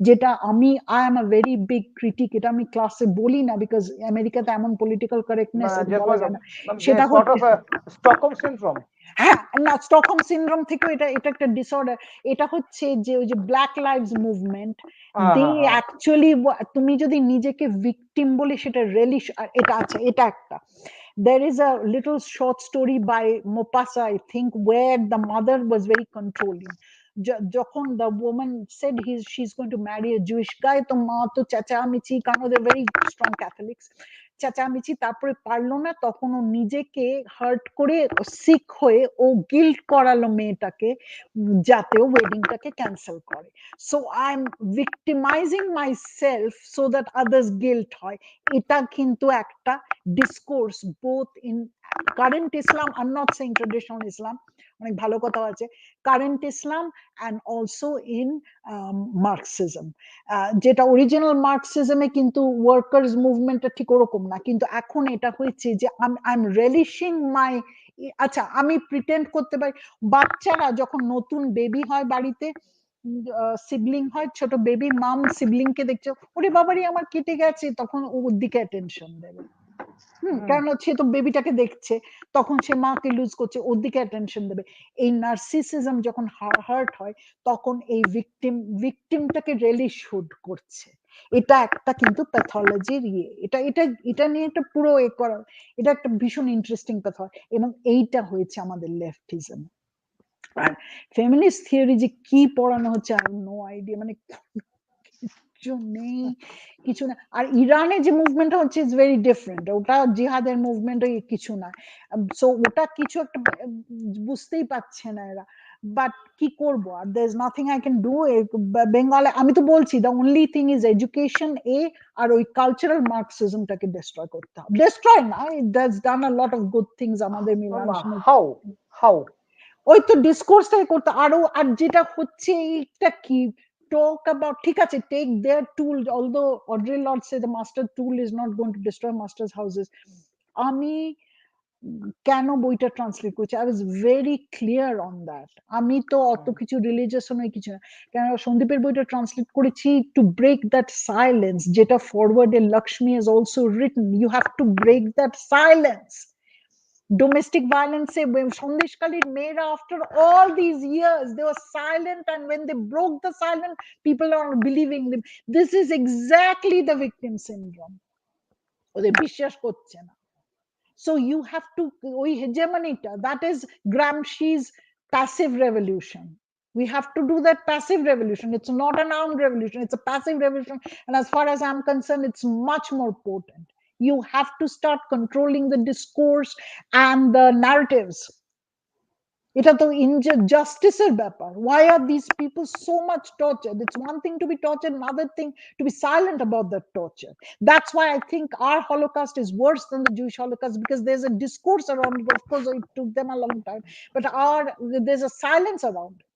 যেটা আমি I am a very big critic, এটা আমি ক্লাসে বলি না বিকজ আমেরিকাতে এমন পলিটিক্যাল কারেক্টনেস বলা যায় না, সেটা sort of হচ্ছে a Stockholm syndrome. হ্যাঁ, না, স্টকহোম সিনড্রোম থেকে এটা এটা একটা ডিসঅর্ডার। এটা হচ্ছে যে ওই যে black lives movement, they actually, তুমি যদি নিজেকে ভিকটিম বলি সেটা রেলিশ, এটা আছে, এটা একটা। There is a little short story by Mopasa, I think, where the mother was very controlling. যখন the woman said she's going to marry a Jewish guy, তো মা তো চেঁচামেচি, কারণ they're very strong Catholics, চেঁচামেচি, তারপরে পারলো না, তখন ও নিজেকে হার্ট করে সিক হয়ে ও গিল্ট করালো মেয়েটাকে যাতে ও ওয়েডিংটাকে ক্যান্সেল করে। So I am victimising myself so that others guilt হয়। এটা কিন্তু একটা discourse both in current Islam, I am not saying traditional Islam, অনেক ভালো কথা আছে, current Islam and also in Marxism. যেটা অরিজিনাল মার্কসিজমে কিন্তু ওয়ার্কার্স মুভমেন্টটা ঠিক ওরকম না, কিন্তু এখন এটা হয়েছে যে আই এম রিলিশিং মাই, আচ্ছা আমি প্রিটেন্ড করতে পারি, বাচ্চারা যখন নতুন বেবি হয় বাড়িতে, সিবলিং হয়, ছোট বেবি, মাম সিবলিং কে দেখছে, ওরে বাবারি আমার কেটে গেছে, তখন ওর দিকে অ্যাটেনশন দেবে। কারণ সে তো বেবিটাকে দেখছে, তখন সে মাকে লুজ করছে, ওর দিকে অ্যাটেনশন দেবে। এই নার্সিসিজম যখন হার্ট হয়, তখন এই ভিকটিমটাকে রিলিশহুড করছে। এটা একটা কিন্তু প্যাথোলজির এটা এটা এটা নিয়ে একটা পুরো করা, এটা একটা ভীষণ ইন্টারেস্টিং প্যাথ, এবং এইটা হয়েছে আমাদের লেফটিজম। আর ফেমিনিস্ট থিওরি যে কি পড়ানো হচ্ছে, আই হ্যাভ নো আইডিয়া, মানে কিছু নেই, কিছু না। আর ইরানে যে মুভমেন্টটা হচ্ছে ইজ ভেরি ডিফারেন্ট, ওটা জিহাদের মুভমেন্ট, ওই কিছু না, সো ওটা কিছু একটা বুঝতেই পারছে না এরা, বাট কি করব, আর there is nothing I can do. বেঙ্গলে আমি তো বলছি the only thing is education আর ওই কালচারাল মার্কসিজমটাকে ডিস্ট্রয় করতে হবে। ডিস্ট্রয় না, it has done a lot of good things আমাদের How ওই তো ডিসকোর্সটাই করতে আরো। আর যেটা হচ্ছে এইটা কি talk about, ঠিক আছে, take their tool, although Audre Lorde said the master tool is not going to destroy masters houses, আমি কেন বইটা ট্রান্সলেট করছি, I was very clear on that. আমি তো অত কিছু রিলিজিয়াস নয়, কিছু না, কেন সন্দীপের বইটা ট্রান্সলেট করেছি টু ব্রেক দ্যাট সাইলেন্স, যেটা ফরওয়ার্ডে Lakshmi has also written, you have to break that silence. Domestic violence, Sandeshkhali made, after all these years they were silent, and when they broke the silence, people are believing them. This is exactly the victim syndrome, ওদের বিশ্বাস করছে না। So you have to, ওই hegemonyটা, that is Gramsci's passive revolution. We have to do that passive revolution. It's not an armed revolution, it's a passive revolution, and as far as I'm concerned, it's much more potent. You have to start controlling the discourse and the narratives. এটা তো injusticeর ব্যাপার. Why are these people so much tortured? It's one thing to be tortured, another thing to be silent about that torture. That's why I think our Holocaust is worse than the Jewish Holocaust, because there's a discourse around it. Of course it took them a long time, but there's a silence around it.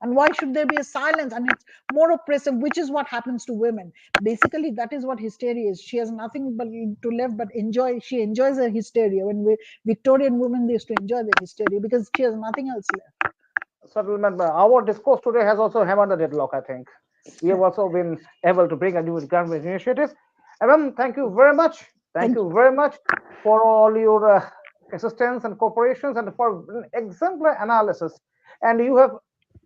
And why should there be a silence? And it's more oppressive, which is what happens to women. Basically, that is what hysteria is. She has nothing but to live but enjoy. She enjoys her hysteria. When Victorian women, they used to enjoy their hysteria because she has nothing else left. settlement. Our discourse today has also hammered the deadlock, I think. We have also been able to bring a new government initiative. Ma'am, thank you very much. Thank you very much for all your assistance and cooperations and for exemplary analysis. And you have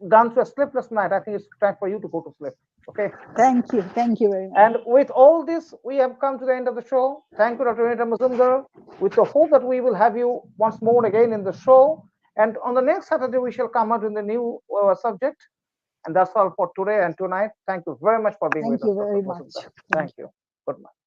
gone through a sleepless night. I think it's time for you to go to sleep. Okay. Thank you. Thank you very much. And with all this, we have come to the end of the show. Thank you, Dr. Anita Mazumdar, with the hope that we will have you once more again in the show. And on the next Saturday, we shall come out with a new subject. And that's all for today and tonight. Thank you very much for being Thank with us. you very Dr. much. Mazumdar. Thank you. Good night.